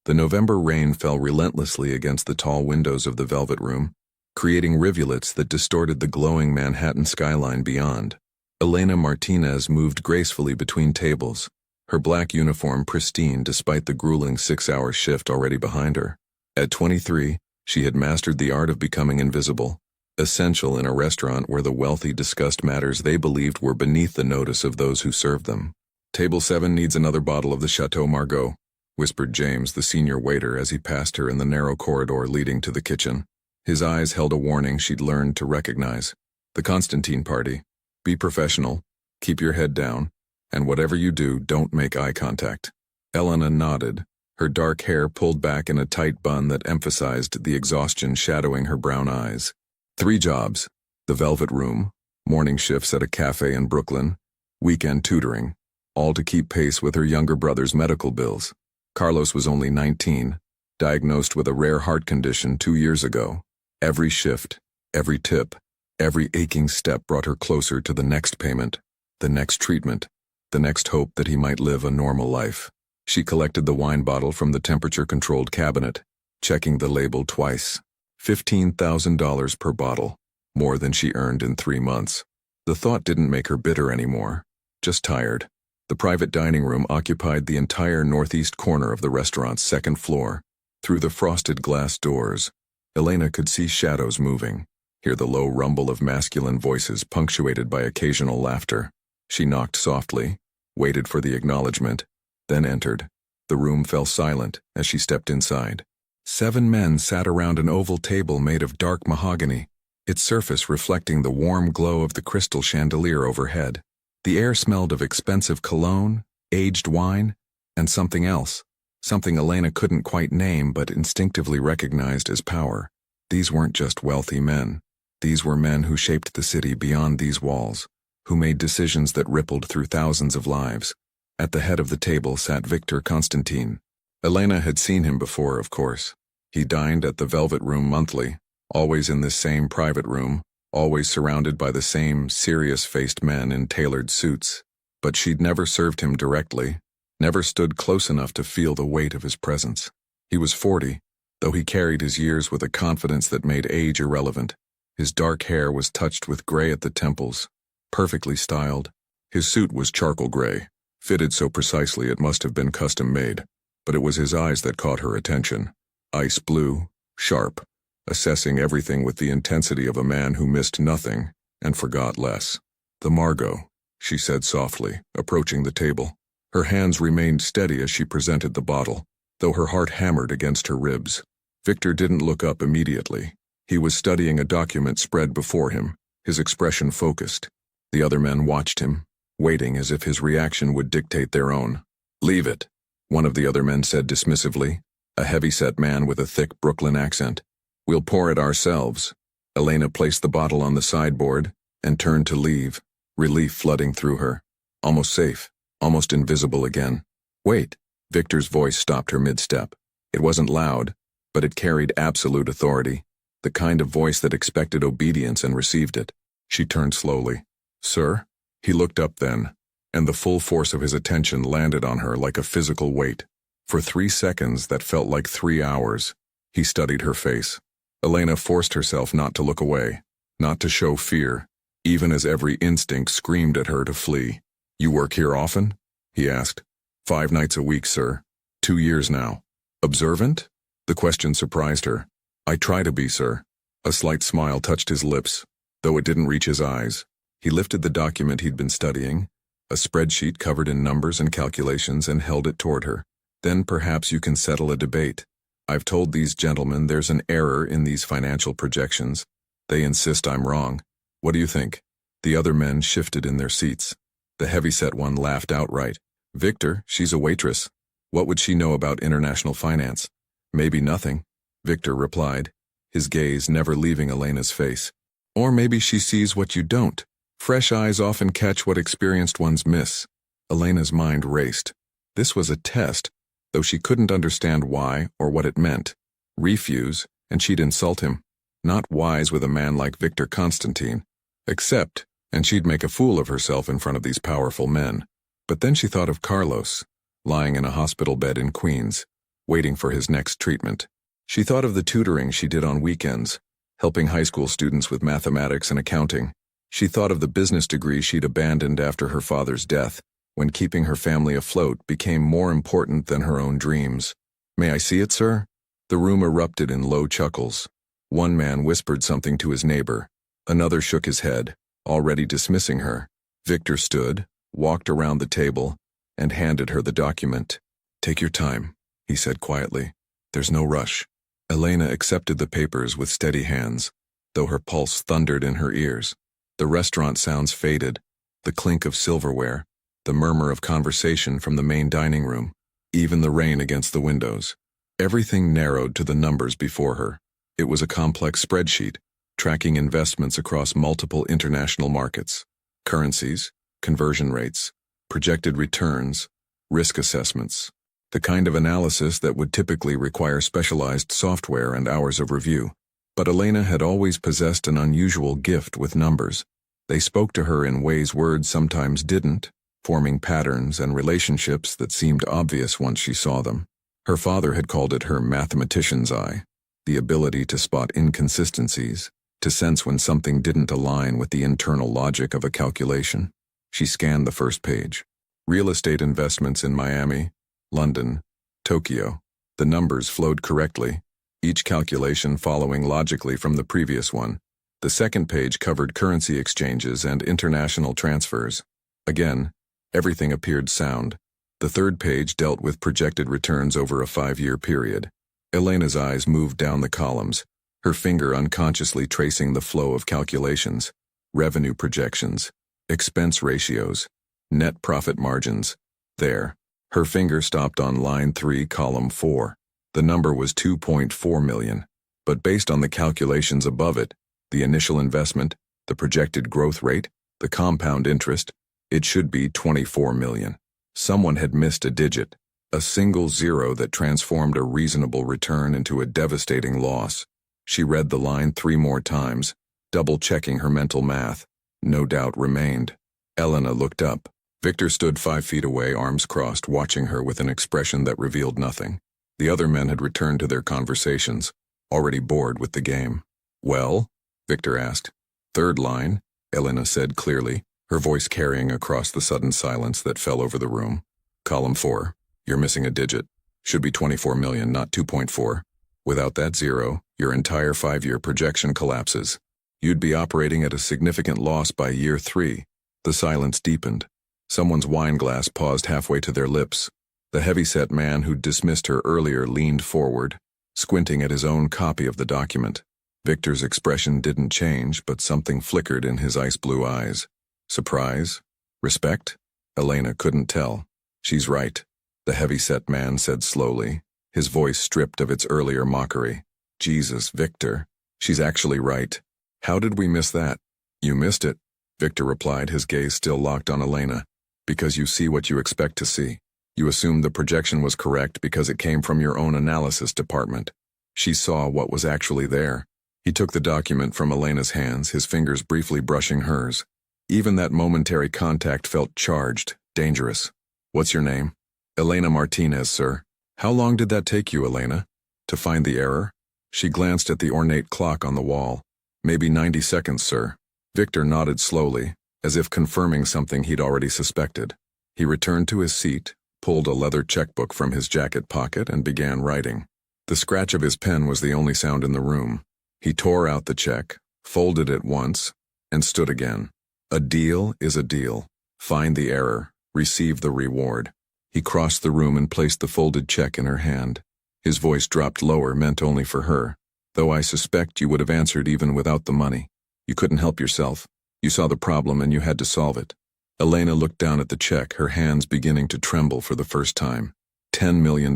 The November rain fell relentlessly against the tall windows of the Velvet Room, creating rivulets that distorted the glowing Manhattan skyline beyond. Elena Martinez moved gracefully between tables, her black uniform pristine despite the grueling 6-hour shift already behind her. At 23, she had mastered the art of becoming invisible, essential in a restaurant where the wealthy discussed matters they believed were beneath the notice of those who served them. "Table 7 needs another bottle of the Chateau Margaux," whispered James, the senior waiter, as he passed her in the narrow corridor leading to the kitchen. His eyes held a warning she'd learned to recognize. "The Constantine party. Be professional, keep your head down, and whatever you do, don't make eye contact." Elena nodded, her dark hair pulled back in a tight bun that emphasized the exhaustion shadowing her brown eyes. 3 jobs: the Velvet Room, morning shifts at a cafe in Brooklyn, weekend tutoring, all to keep pace with her younger brother's medical bills. Carlos was only 19, diagnosed with a rare heart condition 2 years ago. Every shift, every tip, every aching step brought her closer to the next payment, the next treatment, the next hope that he might live a normal life. She collected the wine bottle from the temperature-controlled cabinet, checking the label twice. $15,000 per bottle, more than she earned in 3 months. The thought didn't make her bitter anymore, just tired. The private dining room occupied the entire northeast corner of the restaurant's second floor. Through the frosted glass doors, Elena could see shadows moving, hear the low rumble of masculine voices punctuated by occasional laughter. She knocked softly, waited for the acknowledgement, then entered. The room fell silent as she stepped inside. 7 men sat around an oval table made of dark mahogany, its surface reflecting the warm glow of the crystal chandelier overhead. The air smelled of expensive cologne, aged wine, and something else, something Elena couldn't quite name but instinctively recognized as power. These weren't just wealthy men. These were men who shaped the city beyond these walls, who made decisions that rippled through thousands of lives. At the head of the table sat Victor Constantine. Elena had seen him before, of course. He dined at the Velvet Room monthly, always in this same private room, always surrounded by the same serious-faced men in tailored suits. But she'd never served him directly, never stood close enough to feel the weight of his presence. He was 40, though he carried his years with a confidence that made age irrelevant. His dark hair was touched with gray at the temples, perfectly styled. His suit was charcoal gray, fitted so precisely it must have been custom-made. But it was his eyes that caught her attention. Ice blue, sharp, assessing everything with the intensity of a man who missed nothing and forgot less. "The Margaux," she said softly, approaching the table. Her hands remained steady as she presented the bottle, though her heart hammered against her ribs. Victor didn't look up immediately. He was studying a document spread before him, his expression focused. The other men watched him, waiting as if his reaction would dictate their own. "Leave it," one of the other men said dismissively, a heavy-set man with a thick Brooklyn accent. "We'll pour it ourselves." Elena placed the bottle on the sideboard and turned to leave, relief flooding through her. Almost safe, almost invisible again. "Wait," Victor's voice stopped her mid-step. It wasn't loud, but it carried absolute authority, the kind of voice that expected obedience and received it. She turned slowly. "Sir?" He looked up then, and the full force of his attention landed on her like a physical weight. For 3 seconds that felt like 3 hours, he studied her face. Elena forced herself not to look away, not to show fear, even as every instinct screamed at her to flee. "You work here often?" he asked. "5 nights a week, sir. 2 years now." "Observant?" The question surprised her. "I try to be, sir." A slight smile touched his lips, though it didn't reach his eyes. He lifted the document he'd been studying, a spreadsheet covered in numbers and calculations, and held it toward her. "Then perhaps you can settle a debate. I've told these gentlemen there's an error in these financial projections. They insist I'm wrong. What do you think?" The other men shifted in their seats. The heavy-set one laughed outright. "Victor, she's a waitress. What would she know about international finance?" "Maybe nothing," Victor replied, his gaze never leaving Elena's face. "Or maybe she sees what you don't. Fresh eyes often catch what experienced ones miss." Elena's mind raced. This was a test, though she couldn't understand why or what it meant. Refuse, and she'd insult him. Not wise with a man like Victor Constantine. Accept, and she'd make a fool of herself in front of these powerful men. But then she thought of Carlos, lying in a hospital bed in Queens, waiting for his next treatment. She thought of the tutoring she did on weekends, helping high school students with mathematics and accounting. She thought of the business degree she'd abandoned after her father's death, when keeping her family afloat became more important than her own dreams. "May I see it, sir?" The room erupted in low chuckles. One man whispered something to his neighbor. Another shook his head, already dismissing her. Victor stood, walked around the table, and handed her the document. "Take your time," he said quietly. "There's no rush." Elena accepted the papers with steady hands, though her pulse thundered in her ears. The restaurant sounds faded, the clink of silverware, the murmur of conversation from the main dining room, even the rain against the windows. Everything narrowed to the numbers before her. It was a complex spreadsheet, tracking investments across multiple international markets, currencies, conversion rates, projected returns, risk assessments, the kind of analysis that would typically require specialized software and hours of review. But Elena had always possessed an unusual gift with numbers. They spoke to her in ways words sometimes didn't, forming patterns and relationships that seemed obvious once she saw them. Her father had called it her mathematician's eye, the ability to spot inconsistencies, to sense when something didn't align with the internal logic of a calculation. She scanned the first page. Real estate investments in Miami, London, Tokyo. The numbers flowed correctly, each calculation following logically from the previous one. The second page covered currency exchanges and international transfers. Again, everything appeared sound. The third page dealt with projected returns over a 5-year period. Elena's eyes moved down the columns, her finger unconsciously tracing the flow of calculations, revenue projections, expense ratios, net profit margins. There. Her finger stopped on line 3, column 4. The number was 2.4 million, but based on the calculations above it, the initial investment, the projected growth rate, the compound interest, it should be 24 million. Someone had missed a digit, a single zero that transformed a reasonable return into a devastating loss. She read the line 3 more times, double-checking her mental math. No doubt remained. Elena looked up. Victor stood 5 feet away, arms crossed, watching her with an expression that revealed nothing. The other men had returned to their conversations, already bored with the game. "Well?" Victor asked. "Third line," Elena said clearly, her voice carrying across the sudden silence that fell over the room. "Column 4. You're missing a digit. Should be 24 million, not 2.4. Without that zero, your entire 5-year projection collapses. You'd be operating at a significant loss by year 3. The silence deepened. Someone's wine glass paused halfway to their lips. The heavyset man who'd dismissed her earlier leaned forward, squinting at his own copy of the document. Victor's expression didn't change, but something flickered in his ice-blue eyes. Surprise? Respect? Elena couldn't tell. "She's right," the heavyset man said slowly, his voice stripped of its earlier mockery. "Jesus, Victor. She's actually right. How did we miss that?" "You missed it," Victor replied, his gaze still locked on Elena. "Because you see what you expect to see. You assumed the projection was correct because it came from your own analysis department." She saw what was actually there. He took the document from Elena's hands, his fingers briefly brushing hers. Even that momentary contact felt charged, dangerous. "What's your name?" "Elena Martinez, sir." "How long did that take you, Elena? To find the error?" She glanced at the ornate clock on the wall. "Maybe 90 seconds, sir." Victor nodded slowly, as if confirming something he'd already suspected. He returned to his seat, pulled a leather checkbook from his jacket pocket, and began writing. The scratch of his pen was the only sound in the room. He tore out the check, folded it once, and stood again. A deal is a deal. Find the error, receive the reward. He crossed the room and placed the folded check in her hand. His voice dropped lower, meant only for her. "Though I suspect you would have answered even without the money. You couldn't help yourself. You saw the problem and you had to solve it." Elena looked down at the check, her hands beginning to tremble for the first time. $10 million.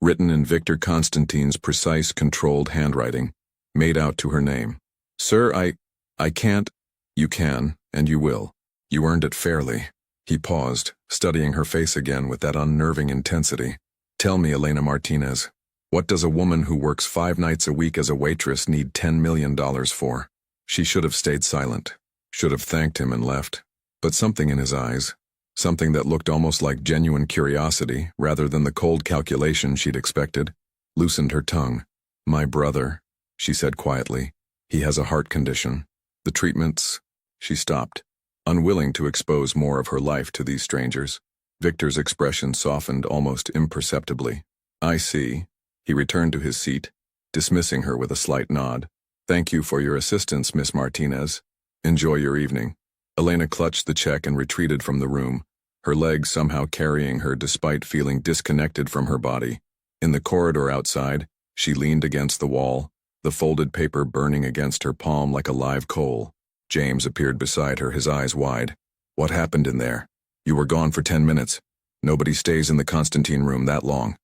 Written in Victor Constantine's precise, controlled handwriting, made out to her name. "Sir, I can't." "You can, and you will. You earned it fairly." He paused, studying her face again with that unnerving intensity. "Tell me, Elena Martinez, what does a woman who works 5 nights a week as a waitress need $10 million for?" She should have stayed silent, should have thanked him and left. But something in his eyes, Something that looked almost like genuine curiosity, rather than the cold calculation she'd expected, loosened her tongue. "My brother," she said quietly. "He has a heart condition. The treatments—" She stopped, unwilling to expose more of her life to these strangers. Victor's expression softened almost imperceptibly. "I see." He returned to his seat, dismissing her with a slight nod. "Thank you for your assistance, Miss Martinez. Enjoy your evening." Elena clutched the check and retreated from the room, her legs somehow carrying her despite feeling disconnected from her body. In the corridor outside, she leaned against the wall, the folded paper burning against her palm like a live coal. James appeared beside her, his eyes wide. "What happened in there? You were gone for 10 minutes. Nobody stays in the Constantine room that long."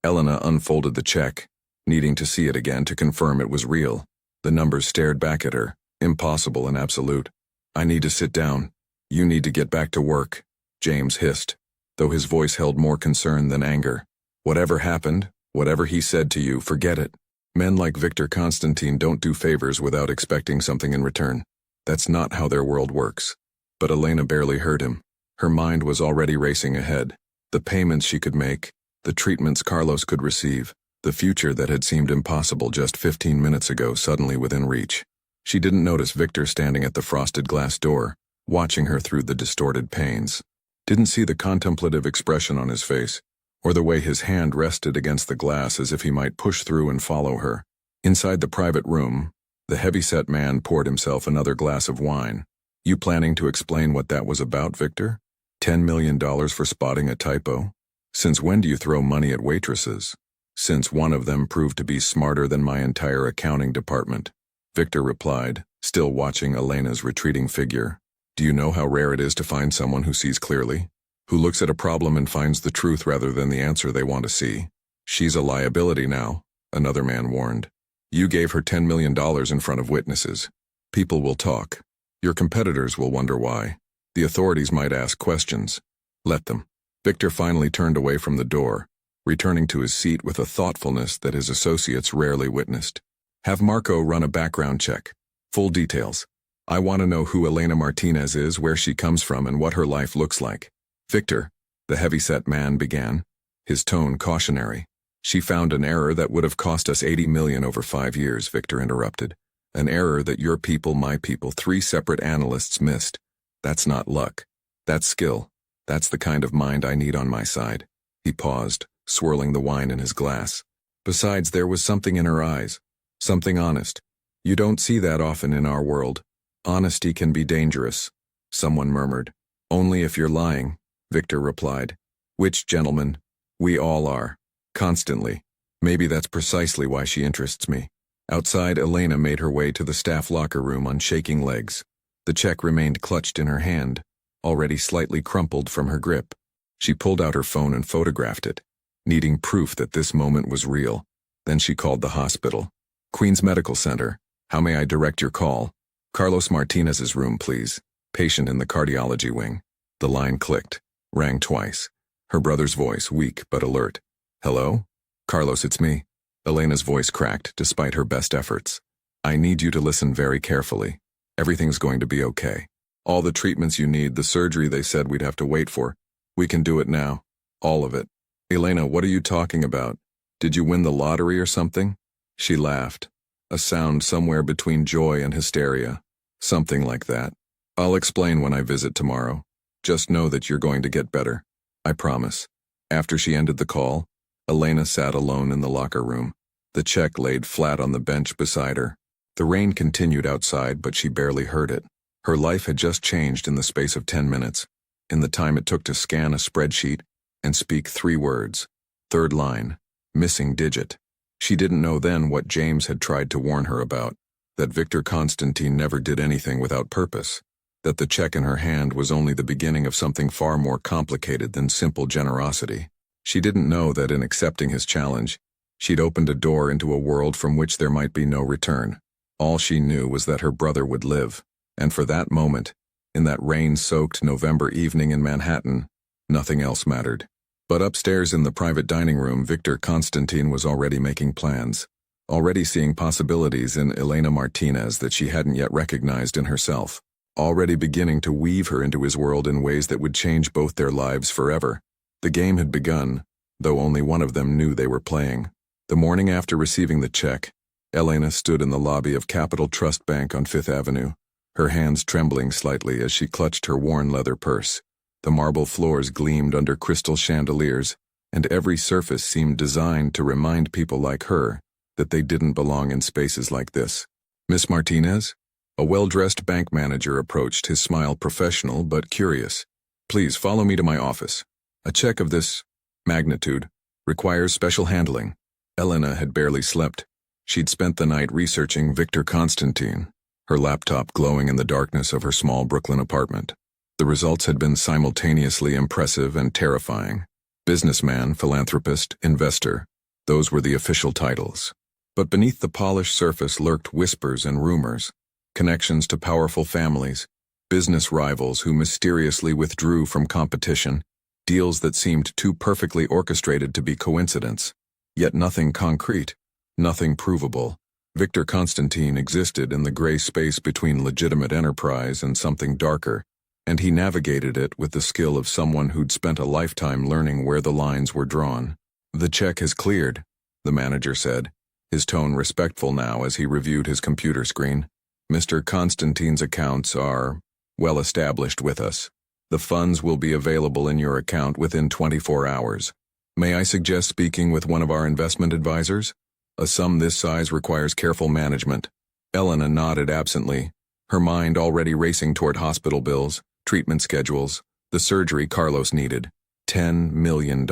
Elena unfolded the check, needing to see it again to confirm it was real. The numbers stared back at her, impossible and absolute. "I need to sit down. You need to get back to work," James hissed, though his voice held more concern than anger. "Whatever happened, whatever he said to you, forget it. Men like Victor Constantine don't do favors without expecting something in return. That's not how their world works." But Elena barely heard him. Her mind was already racing ahead. The payments she could make, the treatments Carlos could receive, the future that had seemed impossible just 15 minutes ago suddenly within reach. She didn't notice Victor standing at the frosted glass door, watching her through the distorted panes. Didn't see the contemplative expression on his face, or the way his hand rested against the glass as if he might push through and follow her. Inside the private room, the heavy-set man poured himself another glass of wine. "You planning to explain what that was about, Victor? $10 million for spotting a typo? Since when do you throw money at waitresses?" "Since one of them proved to be smarter than my entire accounting department," Victor replied, still watching Elena's retreating figure. "Do you know how rare it is to find someone who sees clearly? Who looks at a problem and finds the truth rather than the answer they want to see? She's a liability now," another man warned. "You gave her $10 million in front of witnesses. People will talk. Your competitors will wonder why. The authorities might ask questions. Let them." Victor finally turned away from the door, returning to his seat with a thoughtfulness that his associates rarely witnessed. "Have Marco run a background check. Full details. I want to know who Elena Martinez is, where she comes from, and what her life looks like." "Victor," the heavy-set man began, his tone cautionary. "She found an error that would have cost us $80 million over 5 years," Victor interrupted. "An error that your people, my people, 3 separate analysts missed. That's not luck. That's skill. That's the kind of mind I need on my side." He paused, swirling the wine in his glass. "Besides, there was something in her eyes. Something honest. You don't see that often in our world. Honesty can be dangerous," someone murmured. "Only if you're lying," Victor replied. "Which, gentlemen, we all are. Constantly. Maybe that's precisely why she interests me." Outside, Elena made her way to the staff locker room on shaking legs. The check remained clutched in her hand, already slightly crumpled from her grip. She pulled out her phone and photographed it, needing proof that this moment was real. Then she called the hospital. "Queens Medical Center. How may I direct your call?" "Carlos Martinez's room, please. Patient in the cardiology wing." The line clicked, rang twice. Her brother's voice, weak but alert. "Hello? Carlos, it's me." Elena's voice cracked despite her best efforts. "I need you to listen very carefully. Everything's going to be okay. All the treatments you need, the surgery they said we'd have to wait for. We can do it now. All of it." "Elena, what are you talking about? Did you win the lottery or something?" She laughed, a sound somewhere between joy and hysteria. "Something like that. I'll explain when I visit tomorrow. Just know that you're going to get better. I promise." After she ended the call, Elena sat alone in the locker room, the check laid flat on the bench beside her. The rain continued outside, but she barely heard it. Her life had just changed in the space of 10 minutes, in the time it took to scan a spreadsheet and speak 3 words. Third line, missing digit. She didn't know then what James had tried to warn her about, that Victor Constantine never did anything without purpose, that the check in her hand was only the beginning of something far more complicated than simple generosity. She didn't know that in accepting his challenge, she'd opened a door into a world from which there might be no return. All she knew was that her brother would live, and for that moment, in that rain-soaked November evening in Manhattan, nothing else mattered. But upstairs in the private dining room, Victor Constantine was already making plans, already seeing possibilities in Elena Martinez that she hadn't yet recognized in herself. already beginning to weave her into his world in ways that would change both their lives forever. The game had begun, though only one of them knew they were playing. The morning after receiving the check, Elena stood in the lobby of Capital Trust Bank on Fifth Avenue, her hands trembling slightly as she clutched her worn leather purse. The marble floors gleamed under crystal chandeliers, and every surface seemed designed to remind people like her that they didn't belong in spaces like this. "Miss Martinez?" A well-dressed bank manager approached, his smile professional but curious. "Please follow me to my office. A check of this magnitude requires special handling." Elena had barely slept. She'd spent the night researching Victor Constantine, her laptop glowing in the darkness of her small Brooklyn apartment. The results had been simultaneously impressive and terrifying. Businessman, philanthropist, investor, those were the official titles. But beneath the polished surface lurked whispers and rumors, connections to powerful families, business rivals who mysteriously withdrew from competition, deals that seemed too perfectly orchestrated to be coincidence. Yet nothing concrete, nothing provable. Victor Constantine existed in the gray space between legitimate enterprise and something darker, and he navigated it with the skill of someone who'd spent a lifetime learning where the lines were drawn. "The check has cleared," the manager said, his tone respectful now as he reviewed his computer screen. "Mr. Constantine's accounts are well established with us. The funds will be available in your account within 24 hours. May I suggest speaking with one of our investment advisors? A sum this size requires careful management." Elena nodded absently, her mind already racing toward hospital bills, treatment schedules, the surgery Carlos needed. $10 million.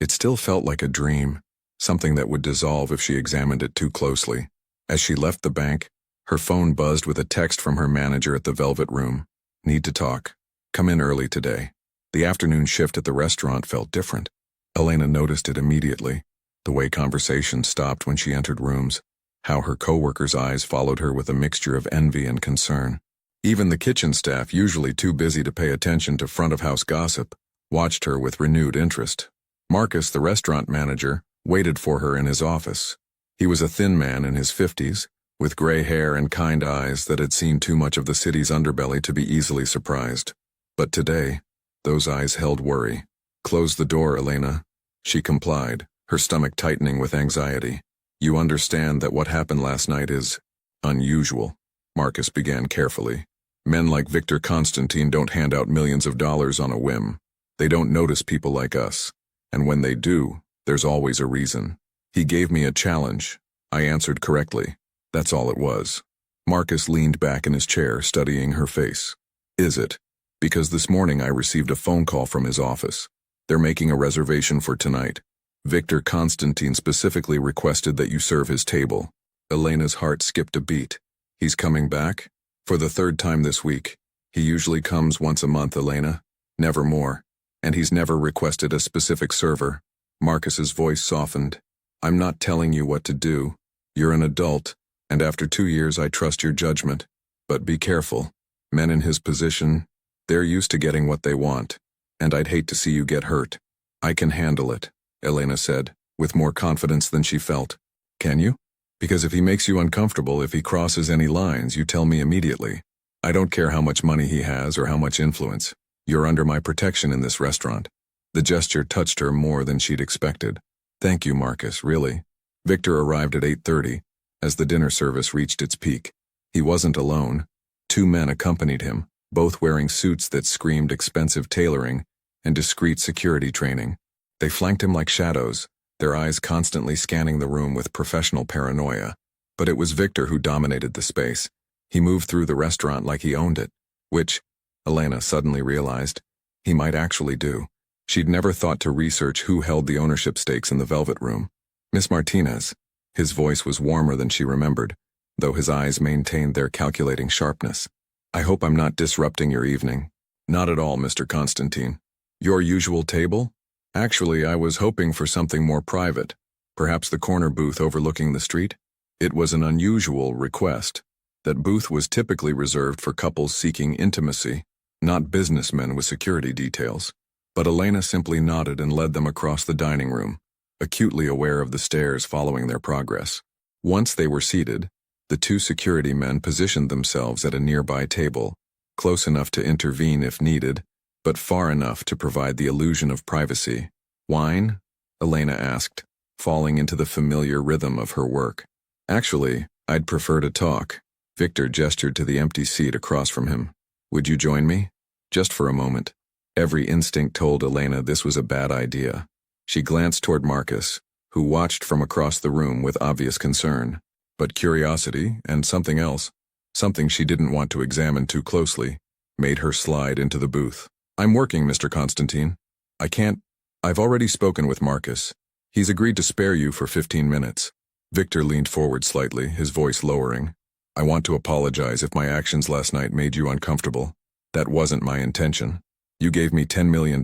It still felt like a dream, something that would dissolve if she examined it too closely. As she left the bank, her phone buzzed with a text from her manager at the Velvet Room. "Need to talk. Come in early today." The afternoon shift at the restaurant felt different. Elena noticed it immediately, the way conversation stopped when she entered rooms, how her coworkers' eyes followed her with a mixture of envy and concern. Even the kitchen staff, usually too busy to pay attention to front-of-house gossip, watched her with renewed interest. Marcus, the restaurant manager, waited for her in his office. He was a thin man in his 50s, with gray hair and kind eyes that had seen too much of the city's underbelly to be easily surprised. But today, those eyes held worry. "Close the door, Elena." She complied, her stomach tightening with anxiety. "You understand that what happened last night is unusual," Marcus began carefully. "Men like Victor Constantine don't hand out millions of dollars on a whim. They don't notice people like us. And when they do, there's always a reason. He gave me a challenge. I answered correctly. That's all it was." Marcus leaned back in his chair, studying her face. "Is it? Because this morning I received a phone call from his office. They're making a reservation for tonight. Victor Constantine specifically requested that you serve his table." Elena's heart skipped a beat. "He's coming back? For the third time this week. He usually comes once a month, Elena. Never more. And he's never requested a specific server." Marcus's voice softened. "I'm not telling you what to do. You're an adult, and after 2 years I trust your judgment. But be careful. Men in his position, they're used to getting what they want. And I'd hate to see you get hurt." "I can handle it," Elena said, with more confidence than she felt. "Can you? Because if he makes you uncomfortable, if he crosses any lines, you tell me immediately. I don't care how much money he has or how much influence. You're under my protection in this restaurant." The gesture touched her more than she'd expected. "Thank you, Marcus, really." Victor arrived at 8:30, as the dinner service reached its peak. He wasn't alone. 2 men accompanied him, both wearing suits that screamed expensive tailoring and discreet security training. They flanked him like shadows, their eyes constantly scanning the room with professional paranoia. But it was Victor who dominated the space. He moved through the restaurant like he owned it, which, Elena suddenly realized, he might actually do. She'd never thought to research who held the ownership stakes in the Velvet Room. "Miss Martinez." His voice was warmer than she remembered, though his eyes maintained their calculating sharpness. "I hope I'm not disrupting your evening." "Not at all, Mr. Constantine." "Your usual table?" "Actually, I was hoping for something more private. Perhaps the corner booth overlooking the street?" It was an unusual request. That booth was typically reserved for couples seeking intimacy, not businessmen with security details. But Elena simply nodded and led them across the dining room, acutely aware of the stares following their progress. Once they were seated, the 2 security men positioned themselves at a nearby table, close enough to intervene if needed, but far enough to provide the illusion of privacy. Wine? Elena asked, falling into the familiar rhythm of her work. Actually, I'd prefer to talk. Victor gestured to the empty seat across from him. Would you join me? Just for a moment. Every instinct told Elena this was a bad idea. She glanced toward Marcus, who watched from across the room with obvious concern. But curiosity, and something else, something she didn't want to examine too closely, made her slide into the booth. I'm working, Mr. Constantine. I can't. I've already spoken with Marcus. He's agreed to spare you for 15 minutes. Victor leaned forward slightly, his voice lowering. I want to apologize if my actions last night made you uncomfortable. That wasn't my intention. You gave me $10 million.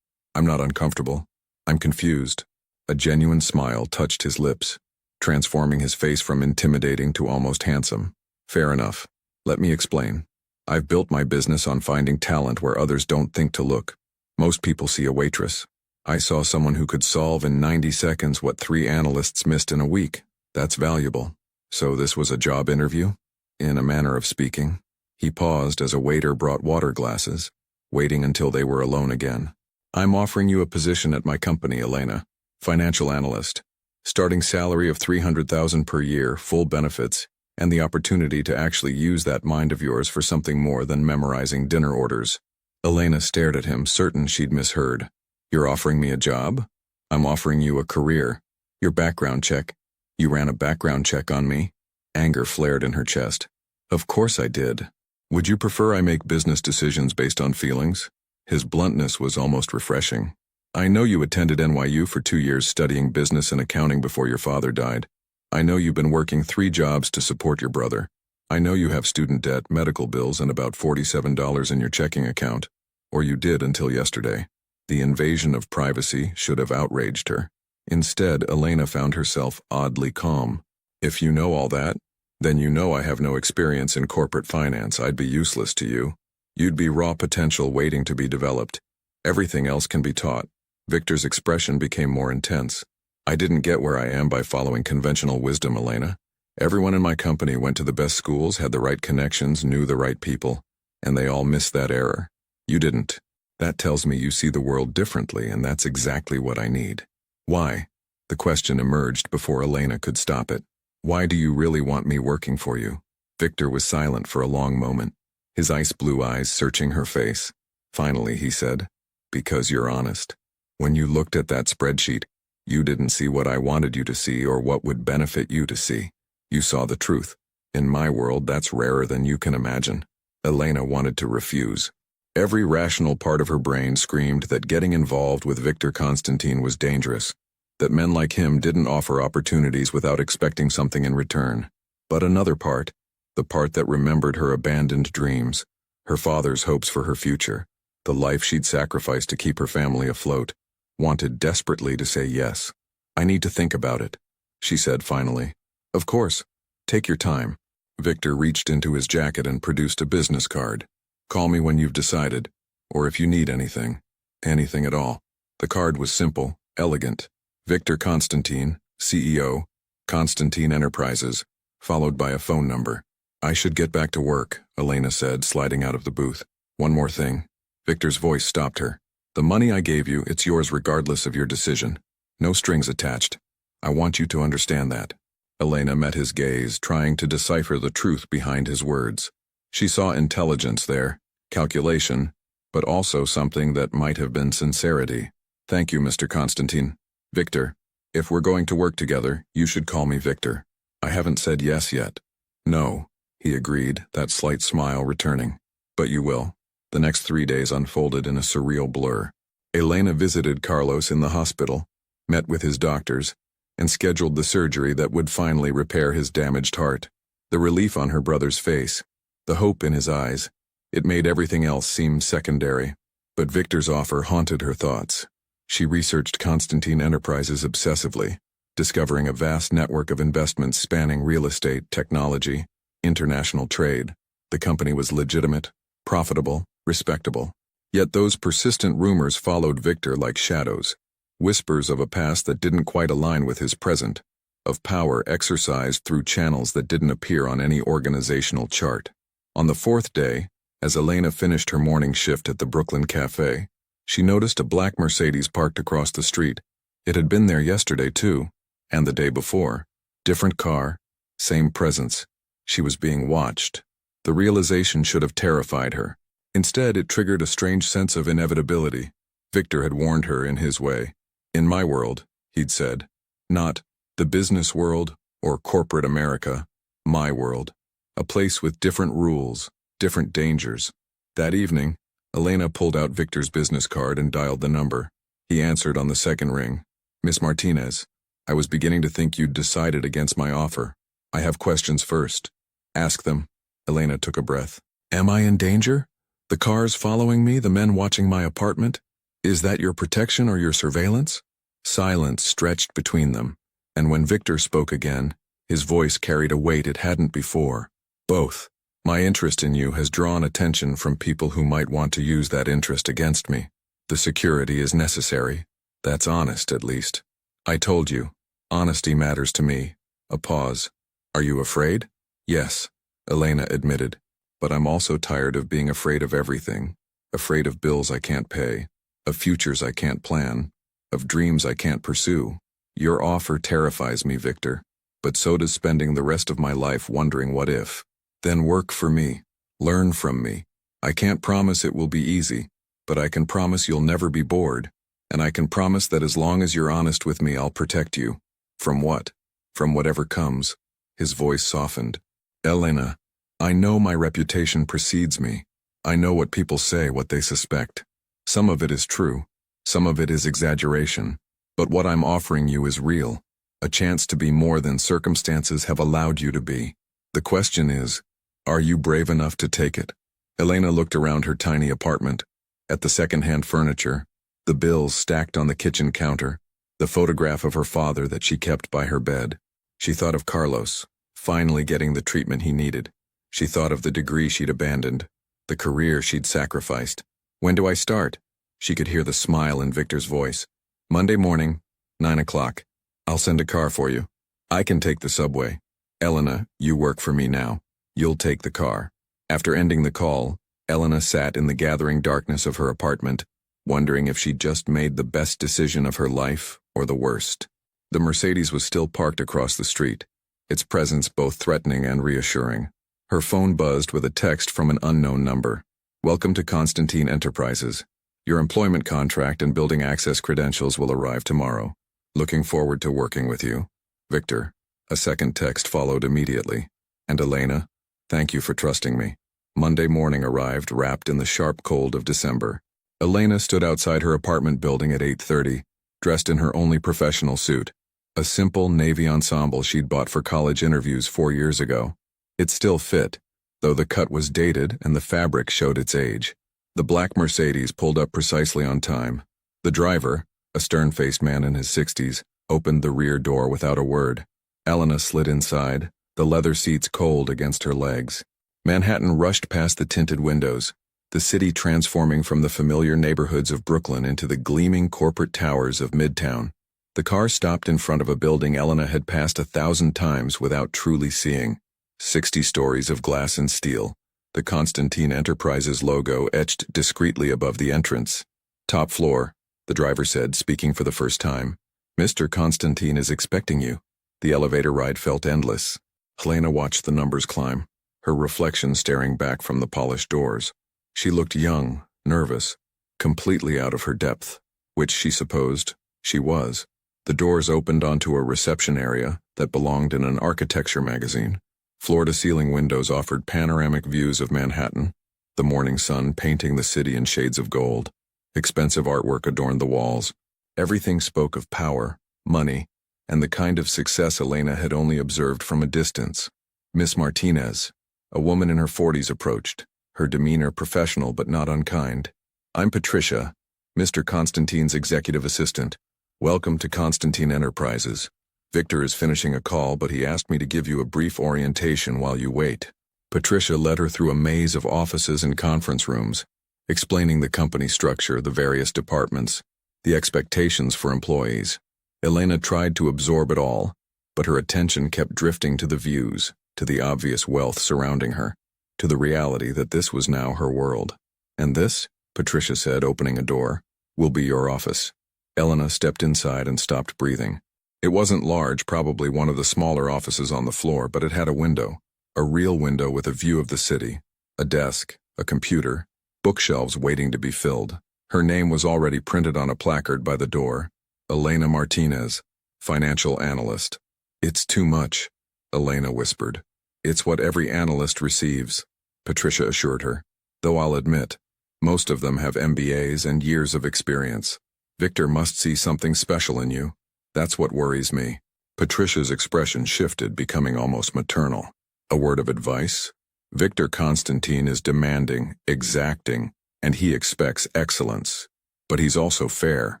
I'm not uncomfortable. I'm confused. A genuine smile touched his lips, transforming his face from intimidating to almost handsome. Fair enough. Let me explain. I've built my business on finding talent where others don't think to look. Most people see a waitress. I saw someone who could solve in 90 seconds what 3 analysts missed in a week. That's valuable. So this was a job interview? In a manner of speaking. He paused as a waiter brought water glasses, waiting until they were alone again. I'm offering you a position at my company, Elena. Financial analyst. Starting salary of $300,000 per year, full benefits, and the opportunity to actually use that mind of yours for something more than memorizing dinner orders. Elena stared at him, certain she'd misheard. You're offering me a job? I'm offering you a career. Your background check. You ran a background check on me? Anger flared in her chest. Of course I did. Would you prefer I make business decisions based on feelings? His bluntness was almost refreshing. I know you attended NYU for 2 years studying business and accounting before your father died. I know you've been working 3 jobs to support your brother. I know you have student debt, medical bills, and about $47 in your checking account. Or you did until yesterday. The invasion of privacy should have outraged her. Instead, Elena found herself oddly calm. If you know all that, then you know I have no experience in corporate finance. I'd be useless to you. You'd be raw potential waiting to be developed. Everything else can be taught. Victor's expression became more intense. I didn't get where I am by following conventional wisdom, Elena. Everyone in my company went to the best schools, had the right connections, knew the right people, and they all missed that error. You didn't. That tells me you see the world differently, and that's exactly what I need. Why? The question emerged before Elena could stop it. Why do you really want me working for you? Victor was silent for a long moment, his ice blue eyes searching her face. Finally, he said, because you're honest. When you looked at that spreadsheet, you didn't see what I wanted you to see or what would benefit you to see. You saw the truth. In my world, that's rarer than you can imagine. Elena wanted to refuse. Every rational part of her brain screamed that getting involved with Victor Constantine was dangerous, that men like him didn't offer opportunities without expecting something in return. But another part, the part that remembered her abandoned dreams, her father's hopes for her future, the life she'd sacrificed to keep her family afloat, wanted desperately to say yes. I need to think about it, she said finally. Of course. Take your time. Victor reached into his jacket and produced a business card. Call me when you've decided, or if you need anything. Anything at all. The card was simple, elegant. Victor Constantine, CEO, Constantine Enterprises, followed by a phone number. I should get back to work, Elena said, sliding out of the booth. One more thing. Victor's voice stopped her. The money I gave you, it's yours regardless of your decision. No strings attached. I want you to understand that. Elena met his gaze, trying to decipher the truth behind his words. She saw intelligence there, calculation, but also something that might have been sincerity. Thank you, Mr. Constantine. Victor, if we're going to work together, you should call me Victor. I haven't said yes yet. No, he agreed, that slight smile returning. But you will. The next 3 days unfolded in a surreal blur. Elena visited Carlos in the hospital, met with his doctors, and scheduled the surgery that would finally repair his damaged heart. The relief on her brother's face, the hope in his eyes, it made everything else seem secondary. But Victor's offer haunted her thoughts. She researched Constantine Enterprises obsessively, discovering a vast network of investments spanning real estate, technology, international trade. The company was legitimate, profitable, respectable. Yet those persistent rumors followed Victor like shadows, whispers of a past that didn't quite align with his present, of power exercised through channels that didn't appear on any organizational chart. On the 4th day, As Elena finished her morning shift at the Brooklyn Cafe, she noticed a black Mercedes parked across the street. It had been there yesterday too, and the day before. Different car, same presence. She was being watched. The realization should have terrified her. Instead, it triggered a strange sense of inevitability. Victor had warned her in his way. In my world, he'd said. Not the business world or corporate America. My world. A place with different rules, different dangers. That evening, Elena pulled out Victor's business card and dialed the number. He answered on the second ring. Miss Martinez, I was beginning to think you'd decided against my offer. I have questions first. Ask them. Elena took a breath. Am I in danger? The cars following me, the men watching my apartment? Is that your protection or your surveillance? Silence stretched between them, and when Victor spoke again, his voice carried a weight it hadn't before. Both. My interest in you has drawn attention from people who might want to use that interest against me. The security is necessary. That's honest, at least. I told you. Honesty matters to me. A pause. Are you afraid? Yes, Elena admitted. But I'm also tired of being afraid of everything. Afraid of bills I can't pay. Of futures I can't plan. Of dreams I can't pursue. Your offer terrifies me, Victor. But so does spending the rest of my life wondering what if. Then work for me. Learn from me. I can't promise it will be easy, but I can promise you'll never be bored. And I can promise that as long as you're honest with me, I'll protect you. From what? From whatever comes. His voice softened. Elena, I know my reputation precedes me. I know what people say, what they suspect. Some of it is true. Some of it is exaggeration. But what I'm offering you is real. A chance to be more than circumstances have allowed you to be. The question is, are you brave enough to take it? Elena looked around her tiny apartment, at the second-hand furniture, the bills stacked on the kitchen counter, the photograph of her father that she kept by her bed. She thought of Carlos, finally getting the treatment he needed. She thought of the degree she'd abandoned, the career she'd sacrificed. When do I start? She could hear the smile in Victor's voice. Monday morning, 9 o'clock. I'll send a car for you. I can take the subway. Elena, you work for me now. You'll take the car. After ending the call, Elena sat in the gathering darkness of her apartment, wondering if she'd just made the best decision of her life or the worst. The Mercedes was still parked across the street, its presence both threatening and reassuring. Her phone buzzed with a text from an unknown number. Welcome to Constantine Enterprises. Your employment contract and building access credentials will arrive tomorrow. Looking forward to working with you. Victor. A second text followed immediately. And Elena, thank you for trusting me. Monday morning arrived, wrapped in the sharp cold of December. Elena stood outside her apartment building at 8:30, dressed in her only professional suit, a simple navy ensemble she'd bought for college interviews 4 years ago. It still fit, though the cut was dated and the fabric showed its age. The black Mercedes pulled up precisely on time. The driver, a stern-faced man in his 60s, opened the rear door without a word. Elena slid inside, the leather seats cold against her legs. Manhattan rushed past the tinted windows, the city transforming from the familiar neighborhoods of Brooklyn into the gleaming corporate towers of Midtown. The car stopped in front of a building Elena had passed 1,000 times without truly seeing. 60 stories of glass and steel, the Constantine Enterprises logo etched discreetly above the entrance. Top floor, the driver said, speaking for the first time. Mr. Constantine is expecting you. The elevator ride felt endless. Helena watched the numbers climb, her reflection staring back from the polished doors. She looked young, nervous, completely out of her depth, which she supposed she was. The doors opened onto a reception area that belonged in an architecture magazine. Floor-to-ceiling windows offered panoramic views of Manhattan, the morning sun painting the city in shades of gold. Expensive artwork adorned the walls. Everything spoke of power, money, and the kind of success Elena had only observed from a distance. Miss Martinez, a woman in her 40s, approached, her demeanor professional but not unkind. I'm Patricia, Mr. Constantine's executive assistant. Welcome to Constantine Enterprises. Victor is finishing a call, but he asked me to give you a brief orientation while you wait. Patricia led her through a maze of offices and conference rooms, explaining the company structure, the various departments, the expectations for employees. Elena tried to absorb it all, but her attention kept drifting to the views, to the obvious wealth surrounding her. to the reality that this was now her world. "And this," Patricia said, opening a door, "will be your office." Elena stepped inside and stopped breathing. It wasn't large, probably one of the smaller offices on the floor, but it had a window. A real window with a view of the city. A desk, a computer, bookshelves waiting to be filled. Her name was already printed on a placard by the door. Elena Martinez, financial analyst. "It's too much," Elena whispered. "It's what every analyst receives," Patricia assured her. "Though I'll admit, most of them have MBAs and years of experience. Victor must see something special in you. That's what worries me." Patricia's expression shifted, becoming almost maternal. "A word of advice? Victor Constantine is demanding, exacting, and he expects excellence. But he's also fair.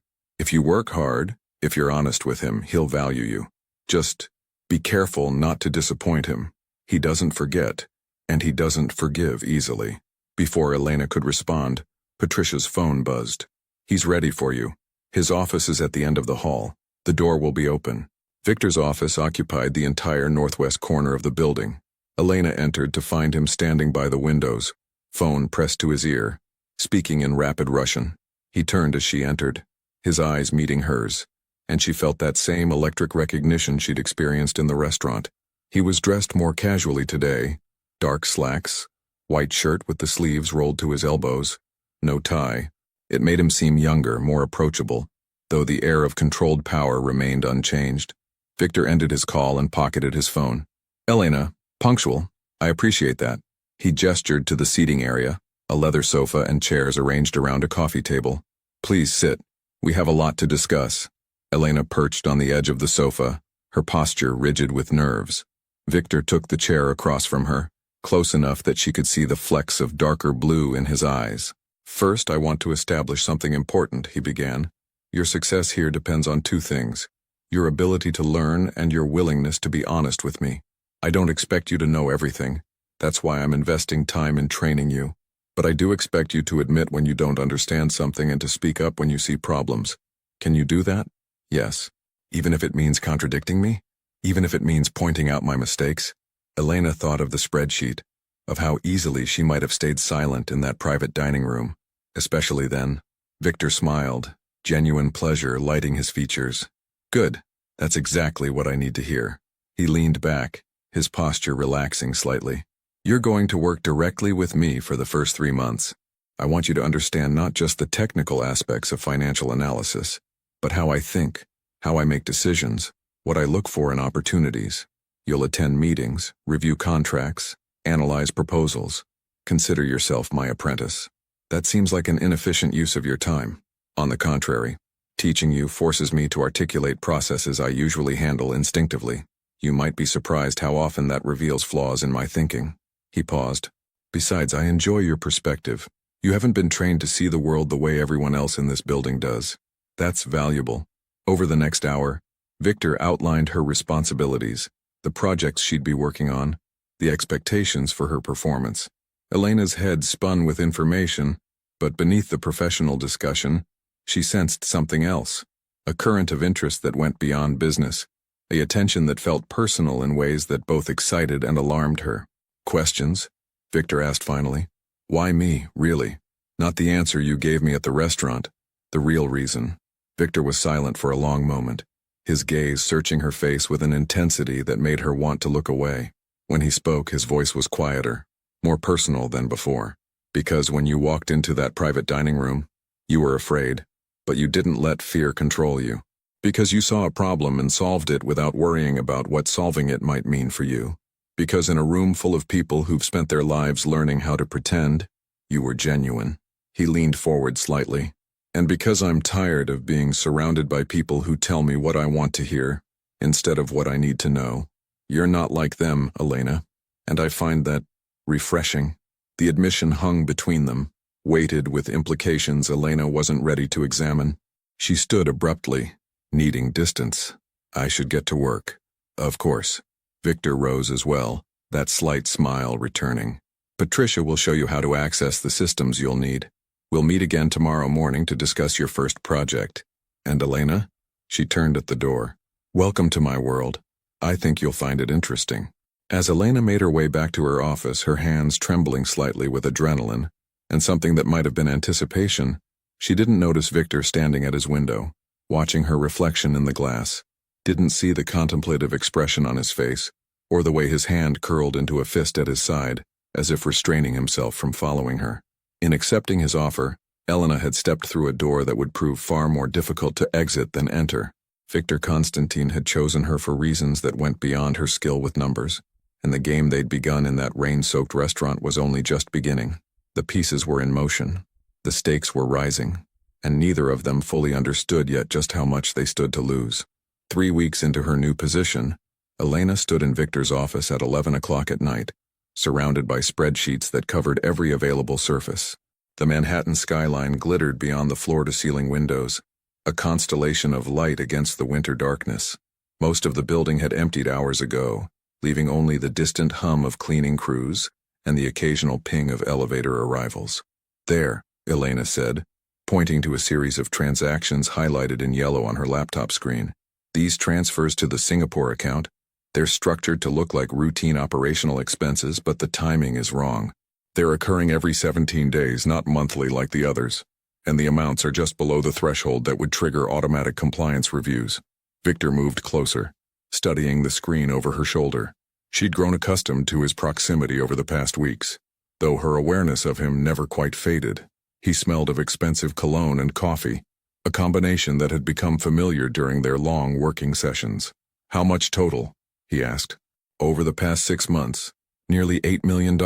If you work hard, if you're honest with him, he'll value you. Just be careful not to disappoint him. He doesn't forget, and he doesn't forgive easily." Before Elena could respond, Patricia's phone buzzed. "He's ready for you. His office is at the end of the hall. The door will be open." Victor's office occupied the entire northwest corner of the building. Elena entered to find him standing by the windows, phone pressed to his ear, speaking in rapid Russian. He turned as she entered, his eyes meeting hers, and she felt that same electric recognition she'd experienced in the restaurant. He was dressed more casually today, dark slacks, white shirt with the sleeves rolled to his elbows, no tie. It made him seem younger, more approachable, though the air of controlled power remained unchanged. Victor ended his call and pocketed his phone. "Elena, punctual. I appreciate that." He gestured to the seating area, a leather sofa and chairs arranged around a coffee table. "Please sit. We have a lot to discuss." Elena perched on the edge of the sofa, her posture rigid with nerves. Victor took the chair across from her, close enough that she could see the flecks of darker blue in his eyes. "First, I want to establish something important," he began. "Your success here depends on two things: your ability to learn and your willingness to be honest with me. I don't expect you to know everything. That's why I'm investing time in training you. But I do expect you to admit when you don't understand something and to speak up when you see problems. Can you do that?" "Yes. Even if it means contradicting me? Even if it means pointing out my mistakes?" Elena thought of the spreadsheet, of how easily she might have stayed silent in that private dining room, especially then. Victor smiled, genuine pleasure lighting his features. "Good. That's exactly what I need to hear." He leaned back, his posture relaxing slightly. "You're going to work directly with me for the first 3 months. I want you to understand not just the technical aspects of financial analysis, but how I think, how I make decisions, what I look for in opportunities. You'll attend meetings, review contracts, analyze proposals. Consider yourself my apprentice." "That seems like an inefficient use of your time." "On the contrary, teaching you forces me to articulate processes I usually handle instinctively. You might be surprised how often that reveals flaws in my thinking." He paused. "Besides, I enjoy your perspective. You haven't been trained to see the world the way everyone else in this building does. That's valuable." Over the next hour, Victor outlined her responsibilities, the projects she'd be working on, the expectations for her performance. Elena's head spun with information, but beneath the professional discussion, she sensed something else, a current of interest that went beyond business, a attention that felt personal in ways that both excited and alarmed her. "Questions?" Victor asked finally. "Why me, really? Not the answer you gave me at the restaurant. The real reason." Victor was silent for a long moment, his gaze searching her face with an intensity that made her want to look away. When he spoke, his voice was quieter, more personal than before. "Because when you walked into that private dining room, you were afraid, but you didn't let fear control you. Because you saw a problem and solved it without worrying about what solving it might mean for you. Because in a room full of people who've spent their lives learning how to pretend, you were genuine." He leaned forward slightly. "And because I'm tired of being surrounded by people who tell me what I want to hear, instead of what I need to know. You're not like them, Elena, and I find that refreshing." The admission hung between them, weighted with implications Elena wasn't ready to examine. She stood abruptly, needing distance. "I should get to work." "Of course." Victor rose as well, that slight smile returning. "Patricia will show you how to access the systems you'll need. We'll meet again tomorrow morning to discuss your first project. And Elena?" She turned at the door. "Welcome to my world. I think you'll find it interesting." As Elena made her way back to her office, her hands trembling slightly with adrenaline, and something that might have been anticipation, she didn't notice Victor standing at his window, watching her reflection in the glass, didn't see the contemplative expression on his face, or the way his hand curled into a fist at his side, as if restraining himself from following her. In accepting his offer, Elena had stepped through a door that would prove far more difficult to exit than enter. Victor Constantine had chosen her for reasons that went beyond her skill with numbers, and the game they'd begun in that rain-soaked restaurant was only just beginning. The pieces were in motion. The stakes were rising, and neither of them fully understood yet just how much they stood to lose. 3 weeks into her new position, Elena stood in Victor's office at 11 o'clock at night, surrounded by spreadsheets that covered every available surface. The Manhattan skyline glittered beyond the floor-to-ceiling windows, a constellation of light against the winter darkness. Most of the building had emptied hours ago, leaving only the distant hum of cleaning crews and the occasional ping of elevator arrivals. "There," Elena said, pointing to a series of transactions highlighted in yellow on her laptop screen. "These transfers to the Singapore account, they're structured to look like routine operational expenses, but the timing is wrong. They're occurring every 17 days, not monthly like the others, and the amounts are just below the threshold that would trigger automatic compliance reviews." Victor moved closer, studying the screen over her shoulder. She'd grown accustomed to his proximity over the past weeks, though her awareness of him never quite faded. He smelled of expensive cologne and coffee, a combination that had become familiar during their long working sessions. "How much total?" he asked. "Over the past 6 months, nearly $8 million.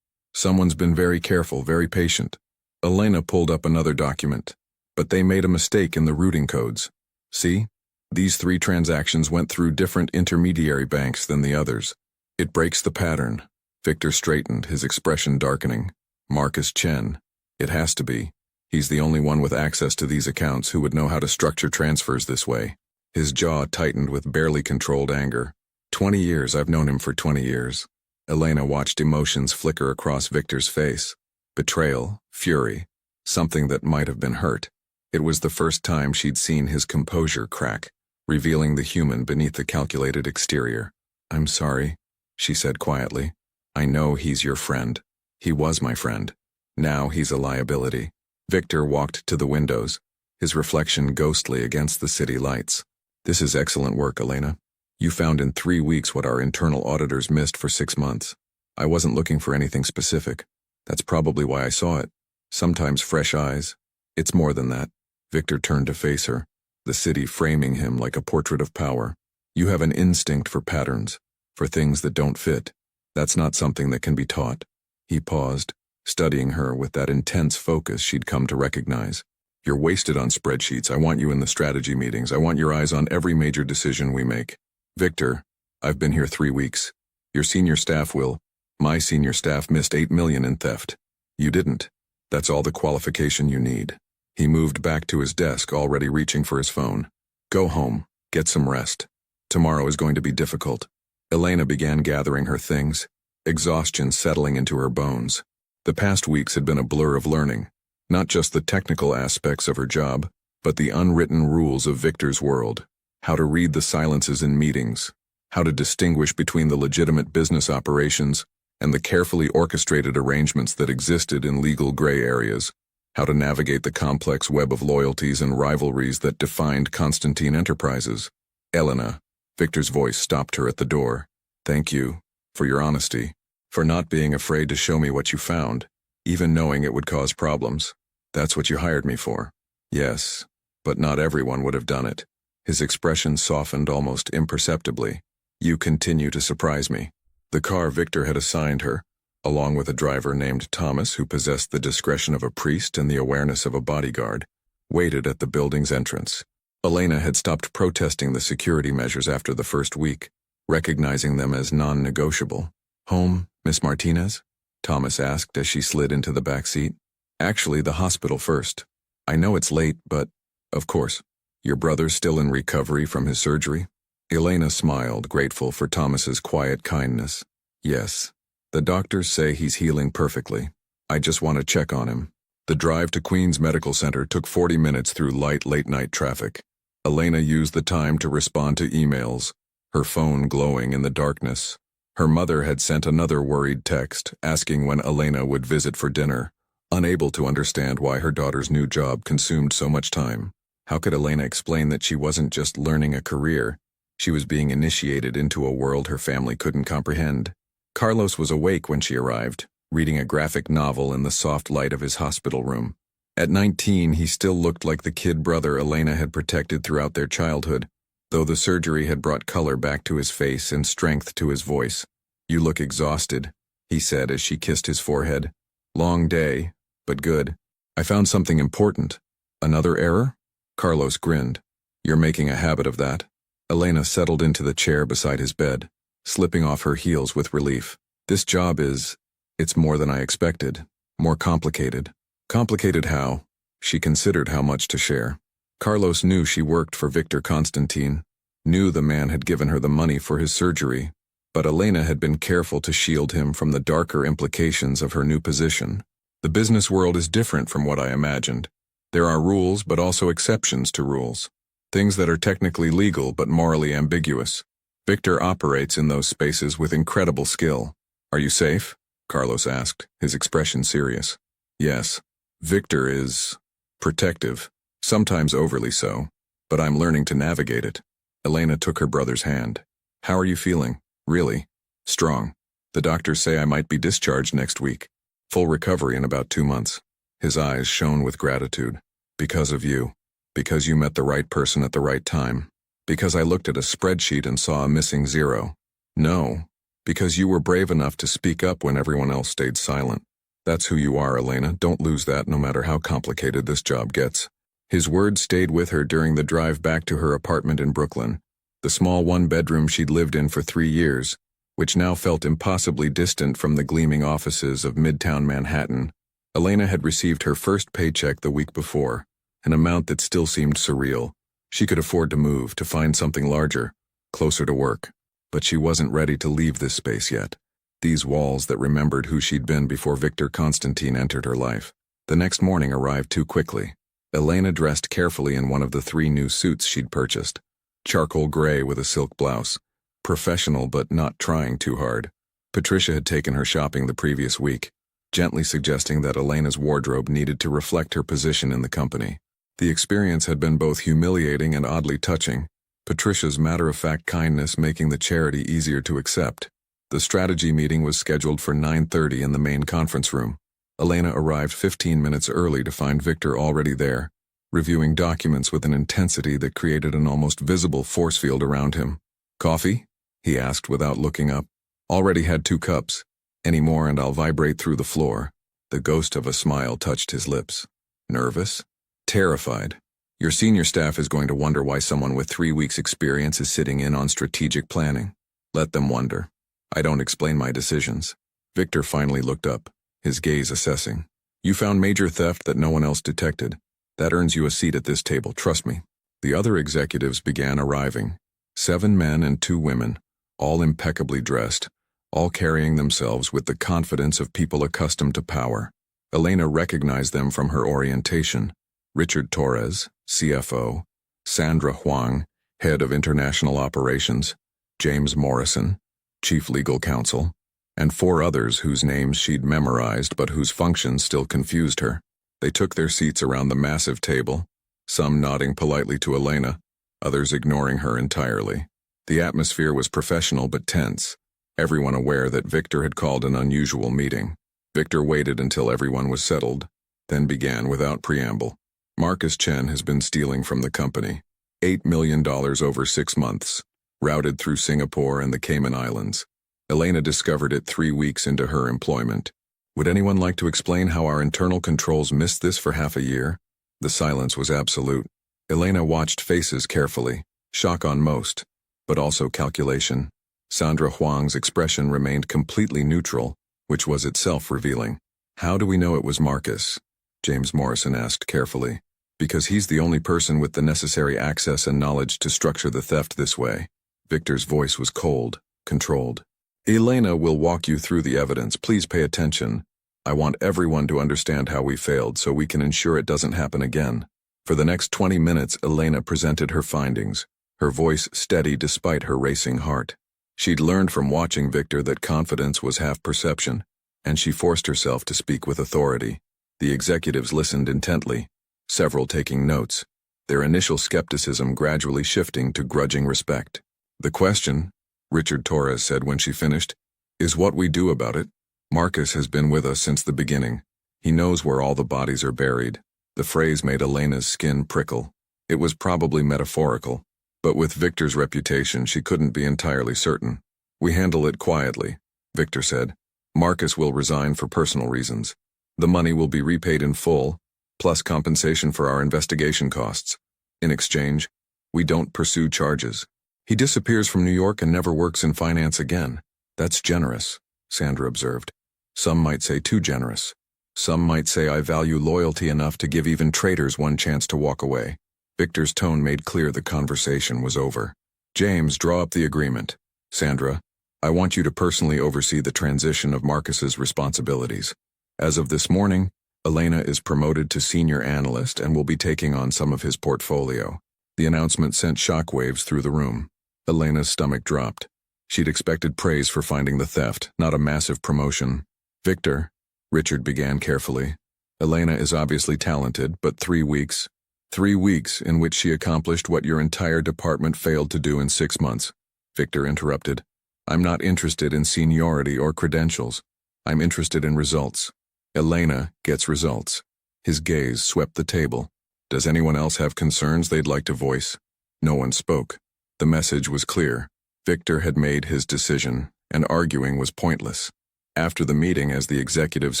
Someone's been very careful, very patient." Elena pulled up another document. "But they made a mistake in the routing codes. See? These 3 transactions went through different intermediary banks than the others. It breaks the pattern." Victor straightened, his expression darkening. "Marcus Chen. It has to be. He's the only one with access to these accounts who would know how to structure transfers this way." His jaw tightened with barely controlled anger. 20 years, I've known him for 20 years. Elena watched emotions flicker across Victor's face. Betrayal, fury, something that might have been hurt. It was the first time she'd seen his composure crack, revealing the human beneath the calculated exterior. "I'm sorry," she said quietly. "I know he's your friend. He was my friend. Now he's a liability." Victor walked to the windows, his reflection ghostly against the city lights. "This is excellent work, Elena. You found in 3 weeks what our internal auditors missed for 6 months. I wasn't looking for anything specific. That's probably why I saw it. Sometimes fresh eyes. It's more than that." Victor turned to face her, the city framing him like a portrait of power. "You have an instinct for patterns, for things that don't fit. That's not something that can be taught." He paused, studying her with that intense focus she'd come to recognize. "You're wasted on spreadsheets. I want you in the strategy meetings. I want your eyes on every major decision we make." "Victor, I've been here 3 weeks. Your senior staff will. My senior staff missed $8 million in theft. You didn't. That's all the qualification you need." He moved back to his desk, already reaching for his phone. "Go home. Get some rest. Tomorrow is going to be difficult." Elena began gathering her things, exhaustion settling into her bones. The past weeks had been a blur of learning, not just the technical aspects of her job, but the unwritten rules of Victor's world. How to read the silences in meetings, how to distinguish between the legitimate business operations and the carefully orchestrated arrangements that existed in legal gray areas, how to navigate the complex web of loyalties and rivalries that defined Constantine Enterprises. "Elena," Victor's voice stopped her at the door. "Thank you for your honesty, for not being afraid to show me what you found, even knowing it would cause problems. That's what you hired me for." "Yes, but not everyone would have done it." His expression softened almost imperceptibly. "You continue to surprise me." The car Victor had assigned her, along with a driver named Thomas who possessed the discretion of a priest and the awareness of a bodyguard, waited at the building's entrance. Elena had stopped protesting the security measures after the first week, recognizing them as non-negotiable. "Home, Miss Martinez?" Thomas asked as she slid into the back seat. "Actually, the hospital first. I know it's late, but, of course, your brother's still in recovery from his surgery?" Elena smiled, grateful for Thomas's quiet kindness. "Yes. The doctors say he's healing perfectly. I just want to check on him." The drive to Queens Medical Center took 40 minutes through light late-night traffic. Elena used the time to respond to emails, her phone glowing in the darkness. Her mother had sent another worried text, asking when Elena would visit for dinner, unable to understand why her daughter's new job consumed so much time. How could Elena explain that she wasn't just learning a career, she was being initiated into a world her family couldn't comprehend? Carlos was awake when she arrived, reading a graphic novel in the soft light of his hospital room. At 19, he still looked like the kid brother Elena had protected throughout their childhood, though the surgery had brought color back to his face and strength to his voice. "You look exhausted," he said as she kissed his forehead. "Long day, but good. I found something important." "Another error?" Carlos grinned. "You're making a habit of that." Elena settled into the chair beside his bed, slipping off her heels with relief. "This job it's more than I expected. More complicated." Complicated how? She considered how much to share. Carlos knew she worked for Victor Constantine, knew the man had given her the money for his surgery, but Elena had been careful to shield him from the darker implications of her new position. "The business world is different from what I imagined. There are rules but also exceptions to rules. Things that are technically legal but morally ambiguous. Victor operates in those spaces with incredible skill." "Are you safe?" Carlos asked, his expression serious. "Yes. Victor is protective, sometimes overly so, but I'm learning to navigate it." Elena took her brother's hand. "How are you feeling? Really?" "Strong. The doctors say I might be discharged next week. Full recovery in about 2 months." His eyes shone with gratitude. "Because of you. Because you met the right person at the right time. Because I looked at a spreadsheet and saw a missing zero. No, because you were brave enough to speak up when everyone else stayed silent. That's who you are, Elena. Don't lose that no matter how complicated this job gets." His words stayed with her during the drive back to her apartment in Brooklyn, the small one-bedroom she'd lived in for 3 years, which now felt impossibly distant from the gleaming offices of Midtown Manhattan. Elena had received her first paycheck the week before, an amount that still seemed surreal. She could afford to move, to find something larger, closer to work. But she wasn't ready to leave this space yet. These walls that remembered who she'd been before Victor Constantine entered her life. The next morning arrived too quickly. Elena dressed carefully in one of the 3 new suits she'd purchased. Charcoal gray with a silk blouse. Professional but not trying too hard. Patricia had taken her shopping the previous week, gently suggesting that Elena's wardrobe needed to reflect her position in the company. The experience had been both humiliating and oddly touching, Patricia's matter-of-fact kindness making the charity easier to accept. The strategy meeting was scheduled for 9:30 in the main conference room. Elena arrived 15 minutes early to find Victor already there, reviewing documents with an intensity that created an almost visible force field around him. "Coffee?" he asked without looking up. "Already had 2 cups. Any more and I'll vibrate through the floor." The ghost of a smile touched his lips. "Nervous?" "Terrified. Your senior staff is going to wonder why someone with 3 weeks' experience is sitting in on strategic planning. Let them wonder. I don't explain my decisions." Victor finally looked up, his gaze assessing. "You found major theft that no one else detected. That earns you a seat at this table, trust me." The other executives began arriving. 7 men and 2 women, all impeccably dressed, all carrying themselves with the confidence of people accustomed to power. Elena recognized them from her orientation. Richard Torres, CFO, Sandra Huang, Head of International Operations, James Morrison, Chief Legal Counsel, and 4 others whose names she'd memorized but whose functions still confused her. They took their seats around the massive table, some nodding politely to Elena, others ignoring her entirely. The atmosphere was professional but tense, everyone aware that Victor had called an unusual meeting. Victor waited until everyone was settled, then began without preamble. "Marcus Chen has been stealing from the company. $8 million over 6 months. Routed through Singapore and the Cayman Islands. Elena discovered it 3 weeks into her employment. Would anyone like to explain how our internal controls missed this for half a year?" The silence was absolute. Elena watched faces carefully, shock on most, but also calculation. Sandra Huang's expression remained completely neutral, which was itself revealing. "How do we know it was Marcus?" James Morrison asked carefully. "Because he's the only person with the necessary access and knowledge to structure the theft this way." Victor's voice was cold, controlled. "Elena will walk you through the evidence. Please pay attention. I want everyone to understand how we failed so we can ensure it doesn't happen again." For the next 20 minutes, Elena presented her findings, her voice steady despite her racing heart. She'd learned from watching Victor that confidence was half perception, and she forced herself to speak with authority. The executives listened intently, several taking notes, their initial skepticism gradually shifting to grudging respect. "The question," Richard Torres said when she finished, "is what we do about it. Marcus has been with us since the beginning. He knows where all the bodies are buried." The phrase made Elena's skin prickle. It was probably metaphorical, but with Victor's reputation she couldn't be entirely certain. "We handle it quietly," Victor said. "Marcus will resign for personal reasons. The money will be repaid in full, plus compensation for our investigation costs. In exchange, we don't pursue charges. He disappears from New York and never works in finance again." "That's generous," Sandra observed. "Some might say too generous. Some might say I value loyalty enough to give even traitors one chance to walk away." Victor's tone made clear the conversation was over. "James, draw up the agreement. Sandra, I want you to personally oversee the transition of Marcus's responsibilities. As of this morning, Elena is promoted to senior analyst and will be taking on some of his portfolio." The announcement sent shockwaves through the room. Elena's stomach dropped. She'd expected praise for finding the theft, not a massive promotion. "Victor," Richard began carefully, "Elena is obviously talented, but 3 weeks. 3 weeks in which she accomplished what your entire department failed to do in 6 months. Victor interrupted. "I'm not interested in seniority or credentials. I'm interested in results. Elena gets results." His gaze swept the table. "Does anyone else have concerns they'd like to voice?" No one spoke. The message was clear. Victor had made his decision, and arguing was pointless. After the meeting, as the executives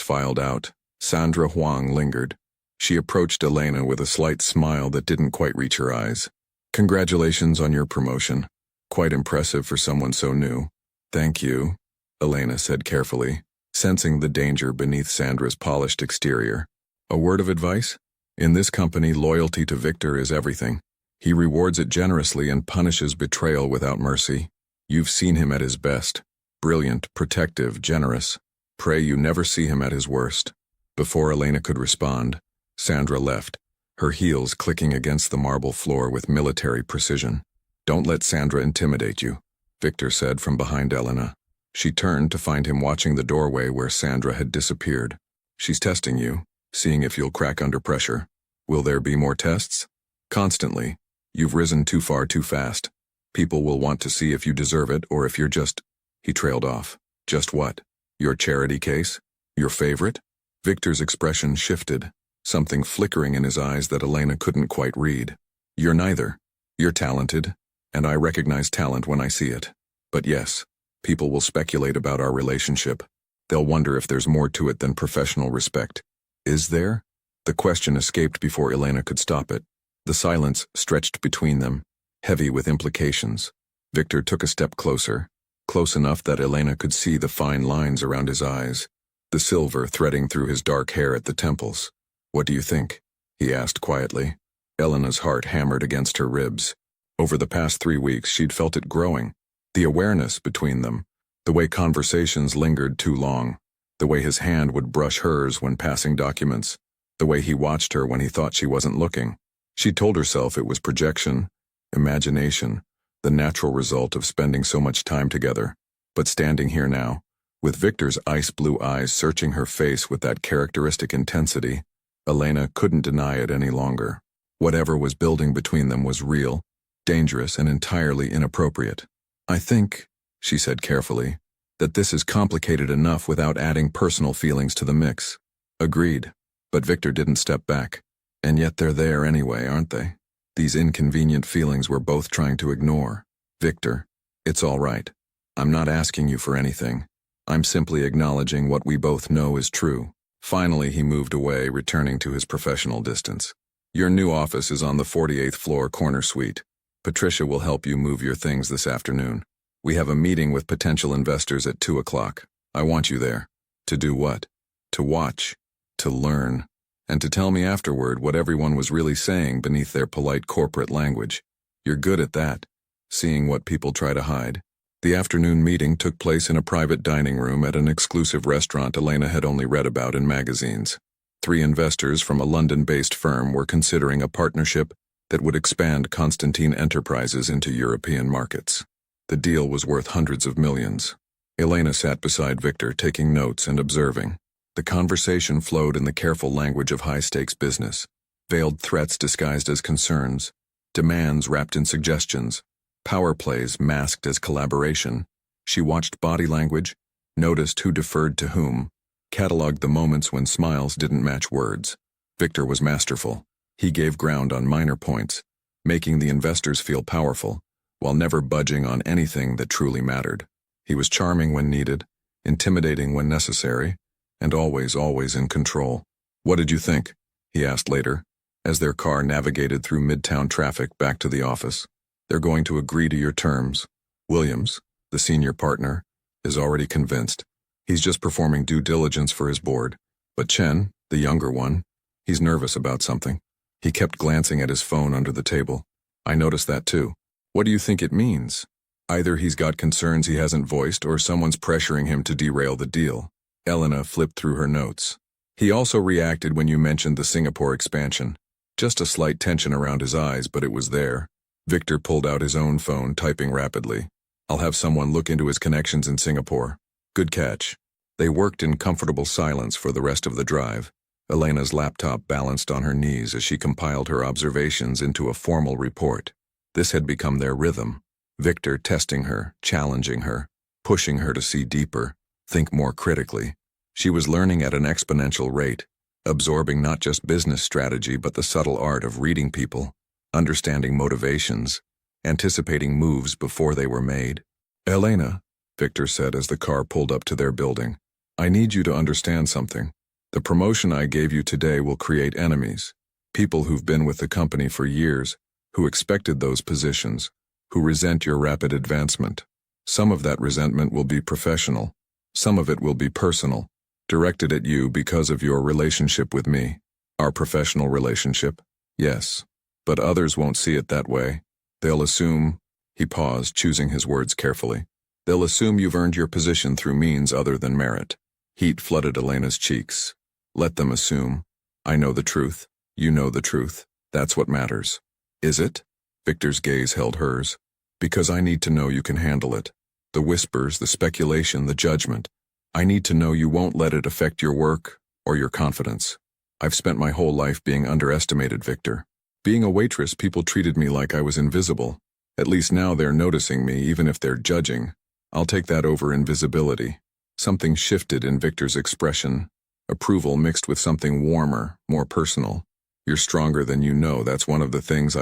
filed out, Sandra Huang lingered. She approached Elena with a slight smile that didn't quite reach her eyes. "Congratulations on your promotion. Quite impressive for someone so new." "Thank you," Elena said carefully, sensing the danger beneath Sandra's polished exterior. "A word of advice? In this company, loyalty to Victor is everything. He rewards it generously and punishes betrayal without mercy. You've seen him at his best. Brilliant, protective, generous. Pray you never see him at his worst." Before Elena could respond, Sandra left, her heels clicking against the marble floor with military precision. "Don't let Sandra intimidate you," Victor said from behind Elena. She turned to find him watching the doorway where Sandra had disappeared. "She's testing you, seeing if you'll crack under pressure. Will there be more tests?" "Constantly. You've risen too far too fast. People will want to see if you deserve it or if you're just—" He trailed off. "Just what? Your charity case? Your favorite?" Victor's expression shifted, something flickering in his eyes that Elena couldn't quite read. "You're neither. You're talented, and I recognize talent when I see it. But yes, people will speculate about our relationship. They'll wonder if there's more to it than professional respect." "Is there?" The question escaped before Elena could stop it. The silence stretched between them, heavy with implications. Victor took a step closer, close enough that Elena could see the fine lines around his eyes, the silver threading through his dark hair at the temples. "What do you think?" he asked quietly. Elena's heart hammered against her ribs. Over the past 3 weeks she'd felt it growing. The awareness between them, the way conversations lingered too long, the way his hand would brush hers when passing documents, the way he watched her when he thought she wasn't looking. She told herself it was projection, imagination, the natural result of spending so much time together. But standing here now, with Victor's ice-blue eyes searching her face with that characteristic intensity, Elena couldn't deny it any longer. Whatever was building between them was real, dangerous, and entirely inappropriate. "I think," she said carefully, "that this is complicated enough without adding personal feelings to the mix." Agreed. But Victor didn't step back. "And yet they're there anyway, aren't they? These inconvenient feelings we're both trying to ignore. Victor, it's all right. I'm not asking you for anything. I'm simply acknowledging what we both know is true." Finally he moved away, returning to his professional distance. "Your new office is on the 48th floor corner suite. Patricia will help you move your things this afternoon. We have a meeting with potential investors at 2 o'clock. I want you there." "To do what?" "To watch. To learn. And to tell me afterward what everyone was really saying beneath their polite corporate language. You're good at that, seeing what people try to hide." The afternoon meeting took place in a private dining room at an exclusive restaurant Elena had only read about in magazines. 3 investors from a London-based firm were considering a partnership that would expand Constantine Enterprises into European markets. The deal was worth hundreds of millions. Elena sat beside Victor, taking notes and observing. The conversation flowed in the careful language of high-stakes business. Veiled threats disguised as concerns, demands wrapped in suggestions, power plays masked as collaboration. She watched body language, noticed who deferred to whom, cataloged the moments when smiles didn't match words. Victor was masterful. He gave ground on minor points, making the investors feel powerful, while never budging on anything that truly mattered. He was charming when needed, intimidating when necessary, and always in control. "What did you think?" he asked later, as their car navigated through midtown traffic back to the office. "They're going to agree to your terms. Williams, the senior partner, is already convinced. He's just performing due diligence for his board. But Chen, the younger one, he's nervous about something." He kept glancing at his phone under the table. "I noticed that too. What do you think it means?" "Either he's got concerns he hasn't voiced or someone's pressuring him to derail the deal." Elena flipped through her notes. "He also reacted when you mentioned the Singapore expansion. Just a slight tension around his eyes, but it was there." Victor pulled out his own phone, typing rapidly. "I'll have someone look into his connections in Singapore." "Good catch." They worked in comfortable silence for the rest of the drive. Elena's laptop balanced on her knees as she compiled her observations into a formal report. This had become their rhythm. Victor testing her, challenging her, pushing her to see deeper, think more critically. She was learning at an exponential rate, absorbing not just business strategy but the subtle art of reading people, understanding motivations, anticipating moves before they were made. "Elena," Victor said as the car pulled up to their building, "I need you to understand something. The promotion I gave you today will create enemies, people who've been with the company for years, who expected those positions, who resent your rapid advancement. Some of that resentment will be professional. Some of it will be personal, directed at you because of your relationship with me. Our professional relationship? Yes. But others won't see it that way. They'll assume," he paused, choosing his words carefully, "they'll assume you've earned your position through means other than merit." Heat flooded Elena's cheeks. "Let them assume. I know the truth. You know the truth. That's what matters." "Is it?" Victor's gaze held hers. "Because I need to know you can handle it. The whispers, the speculation, the judgment. I need to know you won't let it affect your work or your confidence. I've spent my whole life being underestimated, Victor. Being a waitress, people treated me like I was invisible. At least now they're noticing me, even if they're judging. I'll take that over invisibility." Something shifted in Victor's expression. Approval mixed with something warmer, more personal. "You're stronger than you know. That's one of the things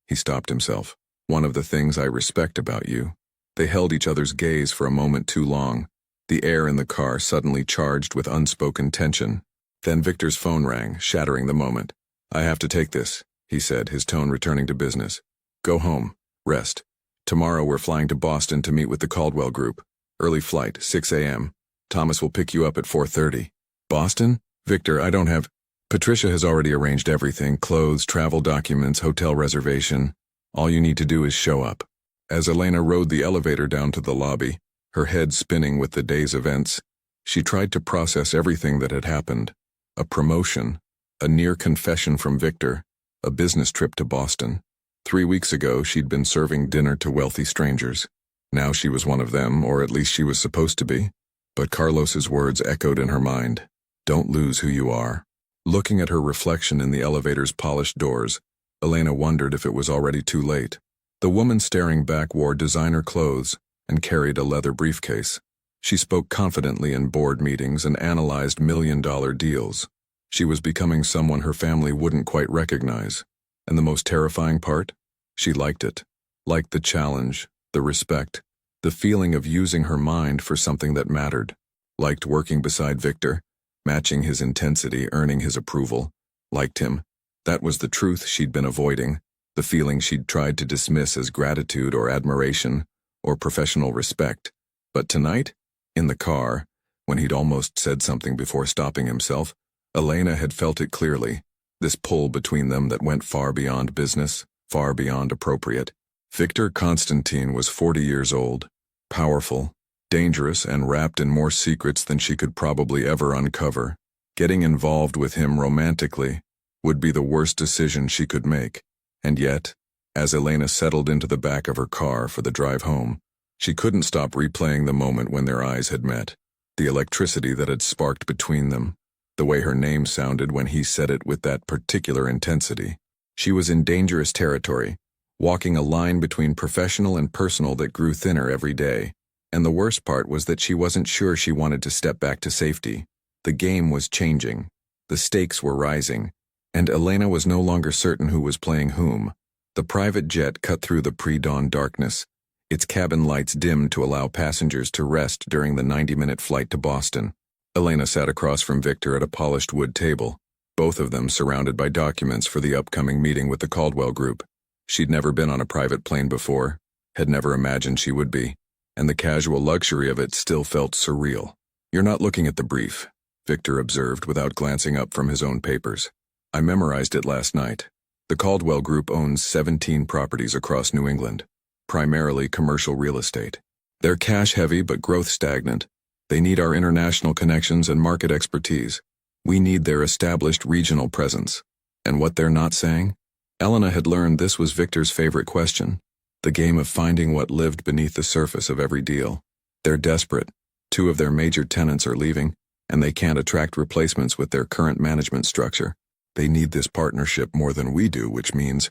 He stopped himself. "One of the things I respect about you." They held each other's gaze for a moment too long, the air in the car suddenly charged with unspoken tension. Then Victor's phone rang, shattering the moment. "I have to take this," he said, his tone returning to business. "Go home. Rest. Tomorrow we're flying to Boston to meet with the Caldwell Group. Early flight, 6 a.m. Thomas will pick you up at 4:30. "Boston? Victor, I don't have—" "Patricia has already arranged everything, clothes, travel documents, hotel reservation. All you need to do is show up." As Elena rode the elevator down to the lobby, her head spinning with the day's events, she tried to process everything that had happened. A promotion, a near confession from Victor, a business trip to Boston. 3 weeks ago, she'd been serving dinner to wealthy strangers. Now she was one of them, or at least she was supposed to be. But Carlos's words echoed in her mind. "Don't lose who you are." Looking at her reflection in the elevator's polished doors, Elena wondered if it was already too late. The woman staring back wore designer clothes and carried a leather briefcase. She spoke confidently in board meetings and analyzed million-dollar deals. She was becoming someone her family wouldn't quite recognize. And the most terrifying part? She liked it. Liked the challenge, the respect, the feeling of using her mind for something that mattered. Liked working beside Victor, matching his intensity, earning his approval. Liked him. That was the truth she'd been avoiding, the feeling she'd tried to dismiss as gratitude or admiration or professional respect. But tonight, in the car, when he'd almost said something before stopping himself, Elena had felt it clearly, this pull between them that went far beyond business, far beyond appropriate. Victor Constantine was 40 years old, powerful, dangerous, and wrapped in more secrets than she could probably ever uncover. Getting involved with him romantically would be the worst decision she could make. And yet, as Elena settled into the back of her car for the drive home, She couldn't stop replaying the moment when their eyes had met, the electricity that had sparked between them, the way her name sounded when he said it with that particular intensity. She was in dangerous territory, walking a line between professional and personal that grew thinner every day. And the worst part was that she wasn't sure she wanted to step back to safety. The game was changing. The stakes were rising. And Elena was no longer certain who was playing whom. The private jet cut through the pre-dawn darkness, its cabin lights dimmed to allow passengers to rest during the 90-minute flight to Boston. Elena sat across from Victor at a polished wood table, both of them surrounded by documents for the upcoming meeting with the Caldwell Group. She'd never been on a private plane before, had never imagined she would be, and the casual luxury of it still felt surreal. "You're not looking at the brief," Victor observed without glancing up from his own papers. "I memorized it last night. The Caldwell Group owns 17 properties across New England, primarily commercial real estate. They're cash-heavy but growth-stagnant. They need our international connections and market expertise. We need their established regional presence. And what they're not saying?" Elena had learned this was Victor's favorite question, the game of finding what lived beneath the surface of every deal. They're desperate. 2 of their major tenants are leaving, and they can't attract replacements with their current management structure. They need this partnership more than we do, which means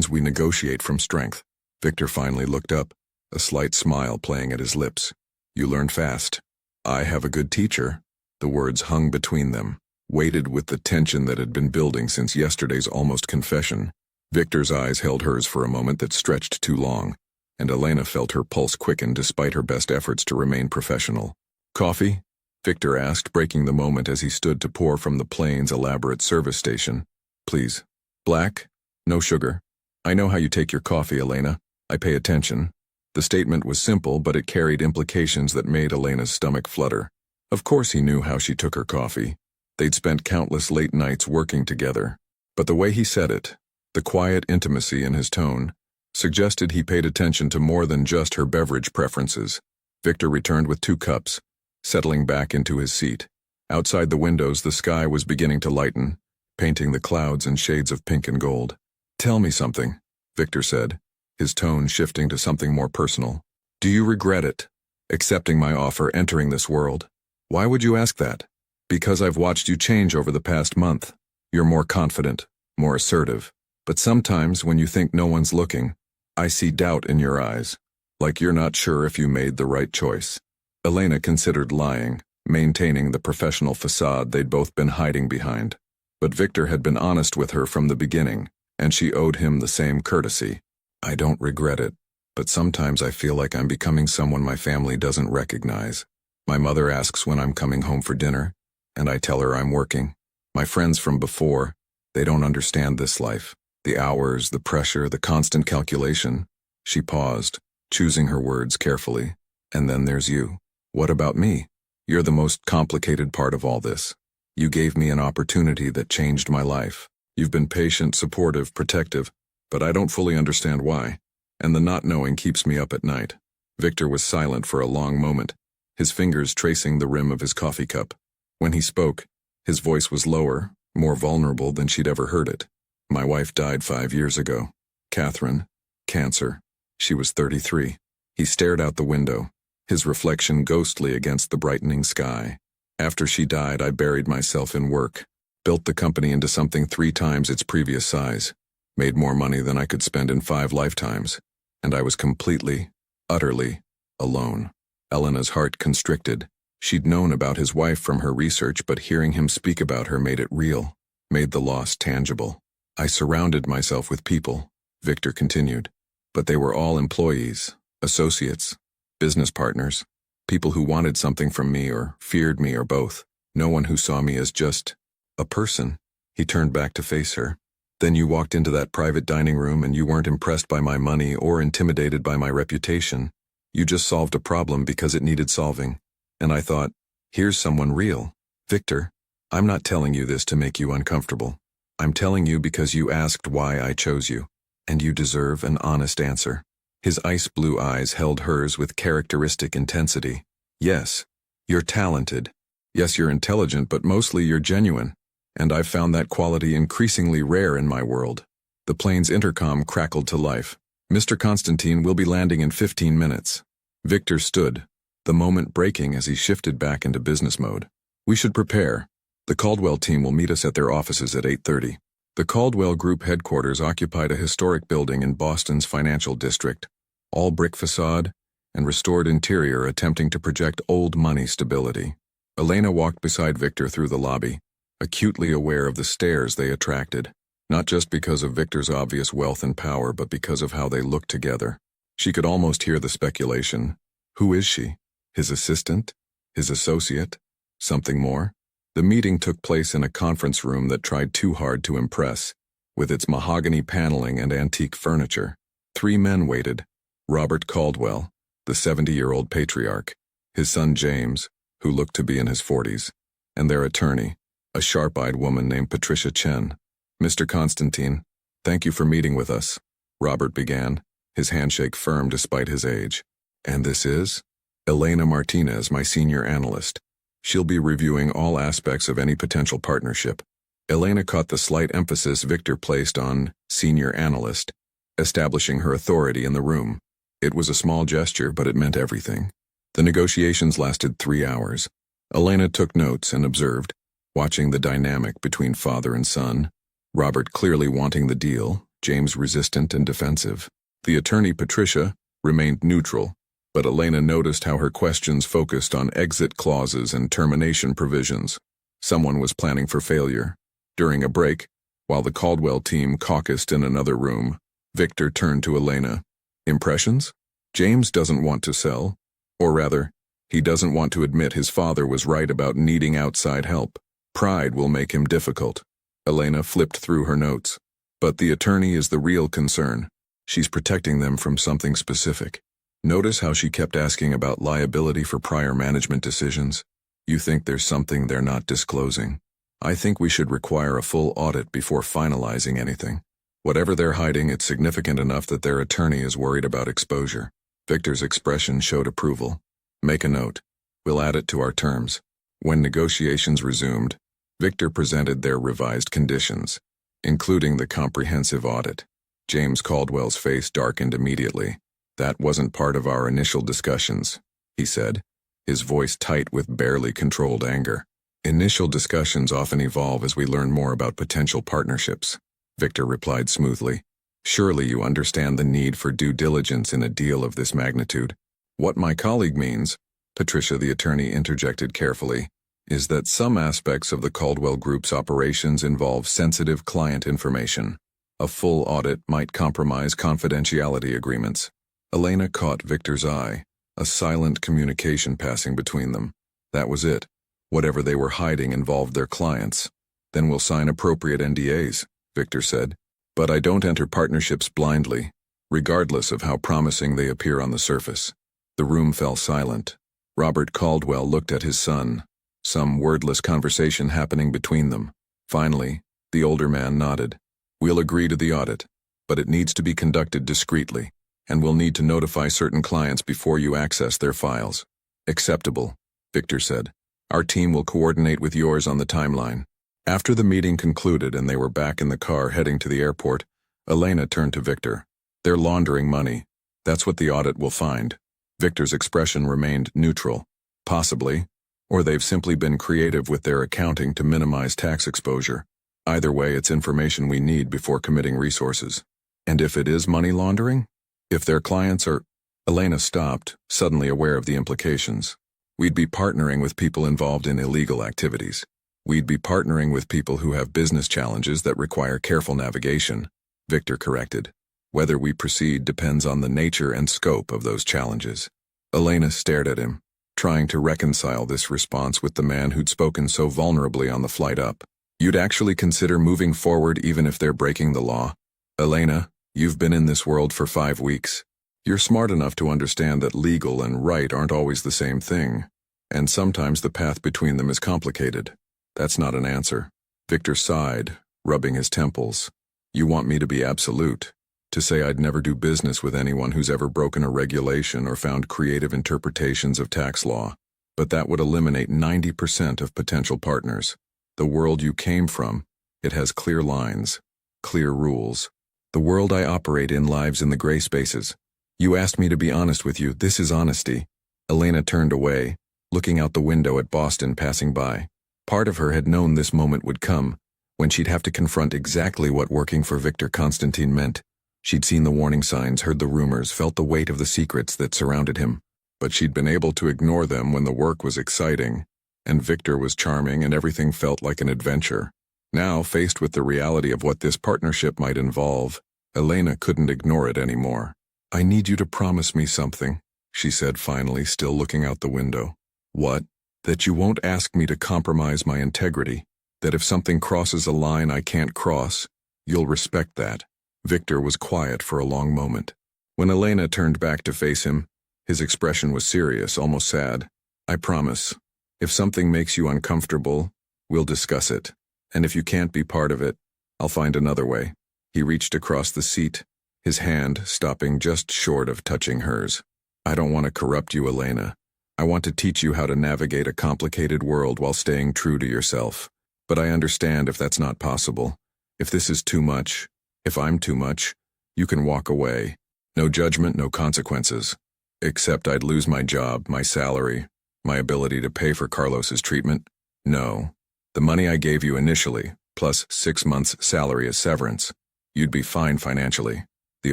we negotiate from strength. Victor finally looked up, a slight smile playing at his lips. "You learn fast." "I have a good teacher." The words hung between them, weighted with the tension that had been building since yesterday's almost confession. Victor's eyes held hers for a moment that stretched too long, and Elena felt her pulse quicken despite her best efforts to remain professional. "Coffee?" Victor asked, breaking the moment as he stood to pour from the plane's elaborate service station. "Please. Black? No sugar. I know how you take your coffee, Elena. I pay attention." The statement was simple, but it carried implications that made Elena's stomach flutter. Of course he knew how she took her coffee. They'd spent countless late nights working together. But the way he said it, the quiet intimacy in his tone, suggested he paid attention to more than just her beverage preferences. Victor returned with 2 cups, settling back into his seat. Outside the windows, the sky was beginning to lighten, painting the clouds in shades of pink and gold. "Tell me something," Victor said, his tone shifting to something more personal. "Do you regret it, accepting my offer, entering this world?" "Why would you ask that?" "Because I've watched you change over the past month. You're more confident, more assertive. But sometimes, when you think no one's looking, I see doubt in your eyes, like you're not sure if you made the right choice." Elena considered lying, maintaining the professional facade they'd both been hiding behind. But Victor had been honest with her from the beginning, and she owed him the same courtesy. "I don't regret it, but sometimes I feel like I'm becoming someone my family doesn't recognize. My mother asks when I'm coming home for dinner, and I tell her I'm working. My friends from before, they don't understand this life. The hours, the pressure, the constant calculation." She paused, choosing her words carefully. "And then there's you. What about me? You're the most complicated part of all this. You gave me an opportunity that changed my life. You've been patient, supportive, protective, but I don't fully understand why, and the not knowing keeps me up at night." Victor was silent for a long moment, his fingers tracing the rim of his coffee cup. When he spoke, his voice was lower, more vulnerable than she'd ever heard it. "My wife died 5 years ago. Catherine. Cancer. She was 33. He stared out the window, his reflection ghostly against the brightening sky. "After she died, I buried myself in work, built the company into something 3 times its previous size, made more money than I could spend in 5 lifetimes, and I was completely, utterly alone." Elena's heart constricted. She'd known about his wife from her research, but hearing him speak about her made it real, made the loss tangible. "I surrounded myself with people," Victor continued, "but they were all employees, associates, business partners, people who wanted something from me or feared me or both. No one who saw me as just a person." He turned back to face her. "Then you walked into that private dining room and you weren't impressed by my money or intimidated by my reputation. You just solved a problem because it needed solving. And I thought, here's someone real. Victor, I'm not telling you this to make you uncomfortable. I'm telling you because you asked why I chose you, and you deserve an honest answer." His ice blue eyes held hers with characteristic intensity. "Yes, you're talented. Yes, you're intelligent, but mostly you're genuine. And I've found that quality increasingly rare in my world." The plane's intercom crackled to life, Mr. Constantine will be landing in 15 minutes. Victor stood, the moment breaking as he shifted back into business mode. We should prepare. The Caldwell team will meet us at their offices at 8:30. The Caldwell Group headquarters occupied a historic building in Boston's financial district, all brick facade and restored interior attempting to project old money stability. Elena walked beside Victor through the lobby, acutely aware of the stares they attracted, not just because of Victor's obvious wealth and power, but because of how they looked together. She could almost hear the speculation. Who is she? His assistant? His associate? Something more? The meeting took place in a conference room that tried too hard to impress, with its mahogany paneling and antique furniture. 3 men waited: Robert Caldwell, the 70-year-old patriarch, his son James, who looked to be in his 40s, and their attorney, a sharp-eyed woman named Patricia Chen. Mr. Constantine, thank you for meeting with us, Robert began, his handshake firm despite his age. And this is? Elena Martinez, my senior analyst. She'll be reviewing all aspects of any potential partnership. Elena caught the slight emphasis Victor placed on senior analyst, establishing her authority in the room. It was a small gesture, but it meant everything. The negotiations lasted 3 hours. Elena took notes and observed, watching the dynamic between father and son. Robert clearly wanting the deal, James resistant and defensive. The attorney, Patricia, remained neutral, but Elena noticed how her questions focused on exit clauses and termination provisions. Someone was planning for failure. During a break, while the Caldwell team caucused in another room, Victor turned to Elena. Impressions? James doesn't want to sell. Or rather, he doesn't want to admit his father was right about needing outside help. Pride will make him difficult. Elena flipped through her notes. But the attorney is the real concern. She's protecting them from something specific. Notice how she kept asking about liability for prior management decisions. You think there's something they're not disclosing. I think we should require a full audit before finalizing anything. Whatever they're hiding, it's significant enough that their attorney is worried about exposure. Victor's expression showed approval. Make a note. We'll add it to our terms. When negotiations resumed, Victor presented their revised conditions, including the comprehensive audit. James Caldwell's face darkened immediately. That wasn't part of our initial discussions, he said, his voice tight with barely controlled anger. Initial discussions often evolve as we learn more about potential partnerships, Victor replied smoothly. Surely you understand the need for due diligence in a deal of this magnitude. What my colleague means, Patricia the attorney interjected carefully, is that some aspects of the Caldwell Group's operations involve sensitive client information. A full audit might compromise confidentiality agreements. Elena caught Victor's eye, a silent communication passing between them. That was it. Whatever they were hiding involved their clients. Then we'll sign appropriate NDAs, Victor said. But I don't enter partnerships blindly, regardless of how promising they appear on the surface. The room fell silent. Robert Caldwell looked at his son, some wordless conversation happening between them. Finally, the older man nodded. We'll agree to the audit, but it needs to be conducted discreetly, and we'll need to notify certain clients before you access their files. Acceptable, Victor said. Our team will coordinate with yours on the timeline. After the meeting concluded and they were back in the car heading to the airport, Elena turned to Victor. They're laundering money. That's what the audit will find. Victor's expression remained neutral. Possibly. Or they've simply been creative with their accounting to minimize tax exposure. Either way, it's information we need before committing resources. And if it is money laundering? If their clients are... Elena stopped, suddenly aware of the implications. We'd be partnering with people involved in illegal activities. We'd be partnering with people who have business challenges that require careful navigation, Victor corrected. Whether we proceed depends on the nature and scope of those challenges. Elena stared at him, trying to reconcile this response with the man who'd spoken so vulnerably on the flight up. You'd actually consider moving forward even if they're breaking the law? Elena, you've been in this world for 5 weeks. You're smart enough to understand that legal and right aren't always the same thing, and sometimes the path between them is complicated. That's not an answer. Victor sighed, rubbing his temples. You want me to be absolute, to say I'd never do business with anyone who's ever broken a regulation or found creative interpretations of tax law. But that would eliminate 90% of potential partners. The world you came from, it has clear lines, clear rules. The world I operate in lives in the gray spaces. You asked me to be honest with you. This is honesty. Elena turned away, looking out the window at Boston passing by. Part of her had known this moment would come, when she'd have to confront exactly what working for Victor Constantine meant. She'd seen the warning signs, heard the rumors, felt the weight of the secrets that surrounded him. But she'd been able to ignore them when the work was exciting, and Victor was charming and everything felt like an adventure. Now, faced with the reality of what this partnership might involve, Elena couldn't ignore it anymore. "I need you to promise me something," she said finally, still looking out the window. "What?" "That you won't ask me to compromise my integrity. That if something crosses a line I can't cross, you'll respect that." Victor was quiet for a long moment. When Elena turned back to face him, his expression was serious, almost sad. "I promise. If something makes you uncomfortable, we'll discuss it. And if you can't be part of it, I'll find another way." He reached across the seat, his hand stopping just short of touching hers. "I don't want to corrupt you, Elena. I want to teach you how to navigate a complicated world while staying true to yourself. But I understand if that's not possible. If this is too much, if I'm too much, you can walk away. No judgment, no consequences. Except I'd lose my job, my salary, my ability to pay for Carlos's treatment. No. The money I gave you initially, plus 6 months' salary as severance. You'd be fine financially. The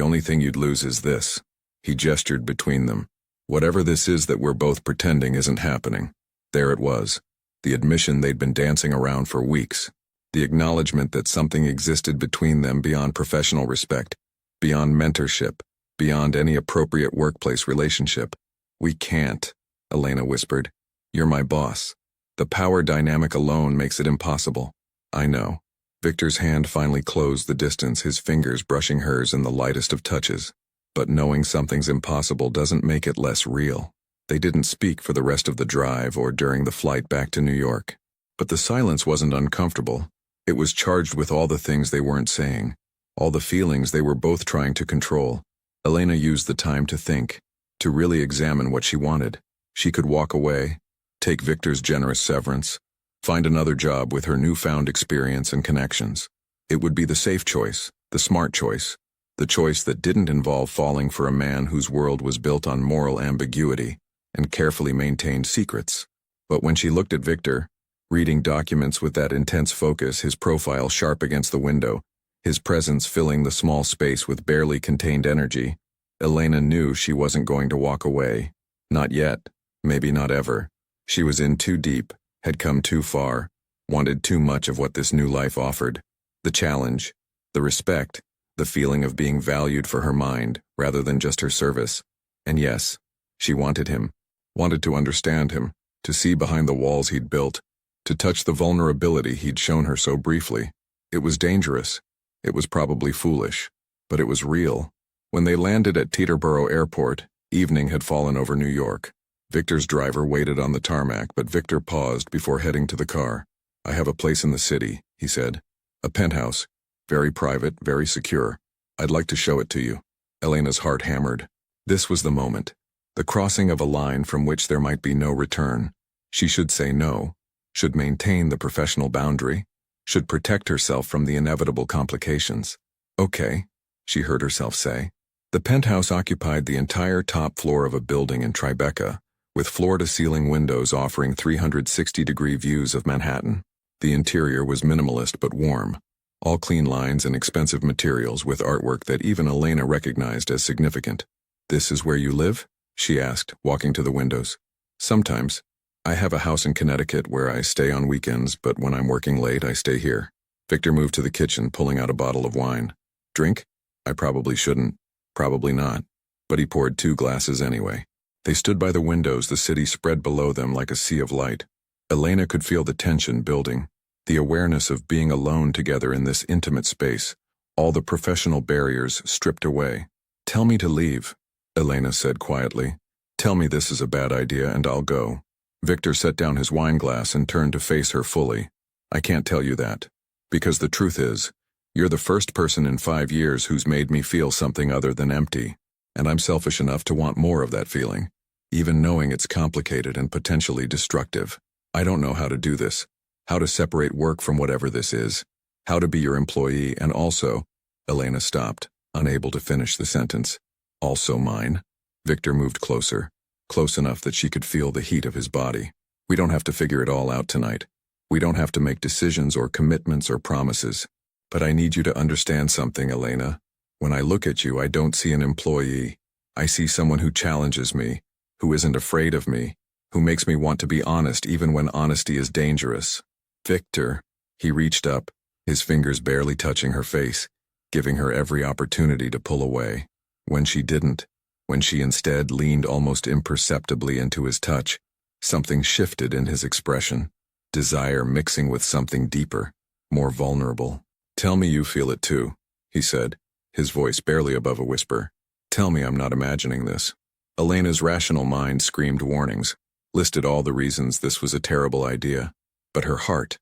only thing you'd lose is this." He gestured between them. "Whatever this is that we're both pretending isn't happening." There it was. The admission they'd been dancing around for weeks. The acknowledgement that something existed between them beyond professional respect, beyond mentorship, beyond any appropriate workplace relationship. "We can't," Elena whispered. "You're my boss. The power dynamic alone makes it impossible." "I know." Victor's hand finally closed the distance, his fingers brushing hers in the lightest of touches. "But knowing something's impossible doesn't make it less real." They didn't speak for the rest of the drive or during the flight back to New York. But the silence wasn't uncomfortable. It was charged with all the things they weren't saying, all the feelings they were both trying to control. Elena used the time to think, to really examine what she wanted. She could walk away, take Victor's generous severance, find another job with her newfound experience and connections. It would be the safe choice, the smart choice, the choice that didn't involve falling for a man whose world was built on moral ambiguity and carefully maintained secrets. But when she looked at Victor, reading documents with that intense focus, his profile sharp against the window, his presence filling the small space with barely contained energy, Elena knew she wasn't going to walk away. Not yet, maybe not ever. She was in too deep, had come too far, wanted too much of what this new life offered. The challenge, the respect, the feeling of being valued for her mind rather than just her service. And yes, she wanted him, wanted to understand him, to see behind the walls he'd built, to touch the vulnerability he'd shown her so briefly. It was dangerous. It was probably foolish, but it was real. When they landed at Teterboro Airport, evening had fallen over New York. Victor's driver waited on the tarmac, but Victor paused before heading to the car. "I have a place in the city," he said. "A penthouse. Very private, very secure. I'd like to show it to you." Elena's heart hammered. This was the moment. The crossing of a line from which there might be no return. She should say no, should maintain the professional boundary, should protect herself from the inevitable complications. "Okay," she heard herself say. The penthouse occupied the entire top floor of a building in Tribeca, with floor-to-ceiling windows offering 360-degree views of Manhattan. The interior was minimalist but warm, all clean lines and expensive materials with artwork that even Elena recognized as significant. "This is where you live?" she asked, walking to the windows. "Sometimes. I have a house in Connecticut where I stay on weekends, but when I'm working late, I stay here." Victor moved to the kitchen, pulling out a bottle of wine. "Drink? I probably shouldn't. Probably not." But he poured 2 glasses anyway. They stood by the windows, the city spread below them like a sea of light. Elena could feel the tension building, the awareness of being alone together in this intimate space, all the professional barriers stripped away. "Tell me to leave," Elena said quietly. "Tell me this is a bad idea and I'll go." Victor set down his wine glass and turned to face her fully. "I can't tell you that. Because the truth is, you're the first person in 5 years who's made me feel something other than empty. And I'm selfish enough to want more of that feeling, even knowing it's complicated and potentially destructive. I don't know how to do this, how to separate work from whatever this is, how to be your employee and also—" Elena stopped. unable to finish the sentence. Also mine. Victor moved closer, close enough that she could feel the heat of his body. We don't have to figure it all out tonight. We don't have to make decisions or commitments or promises. But I need you to understand something, Elena. When I look at you, I don't see an employee. I see someone who challenges me, who isn't afraid of me, who makes me want to be honest even when honesty is dangerous. Victor. He reached up, his fingers barely touching her face, giving her every opportunity to pull away. When she didn't, when she instead leaned almost imperceptibly into his touch, something shifted in his expression, desire mixing with something deeper, more vulnerable. Tell me you feel it too, he said, his voice barely above a whisper. Tell me I'm not imagining this. Elena's rational mind screamed warnings, listed all the reasons this was a terrible idea. But her heart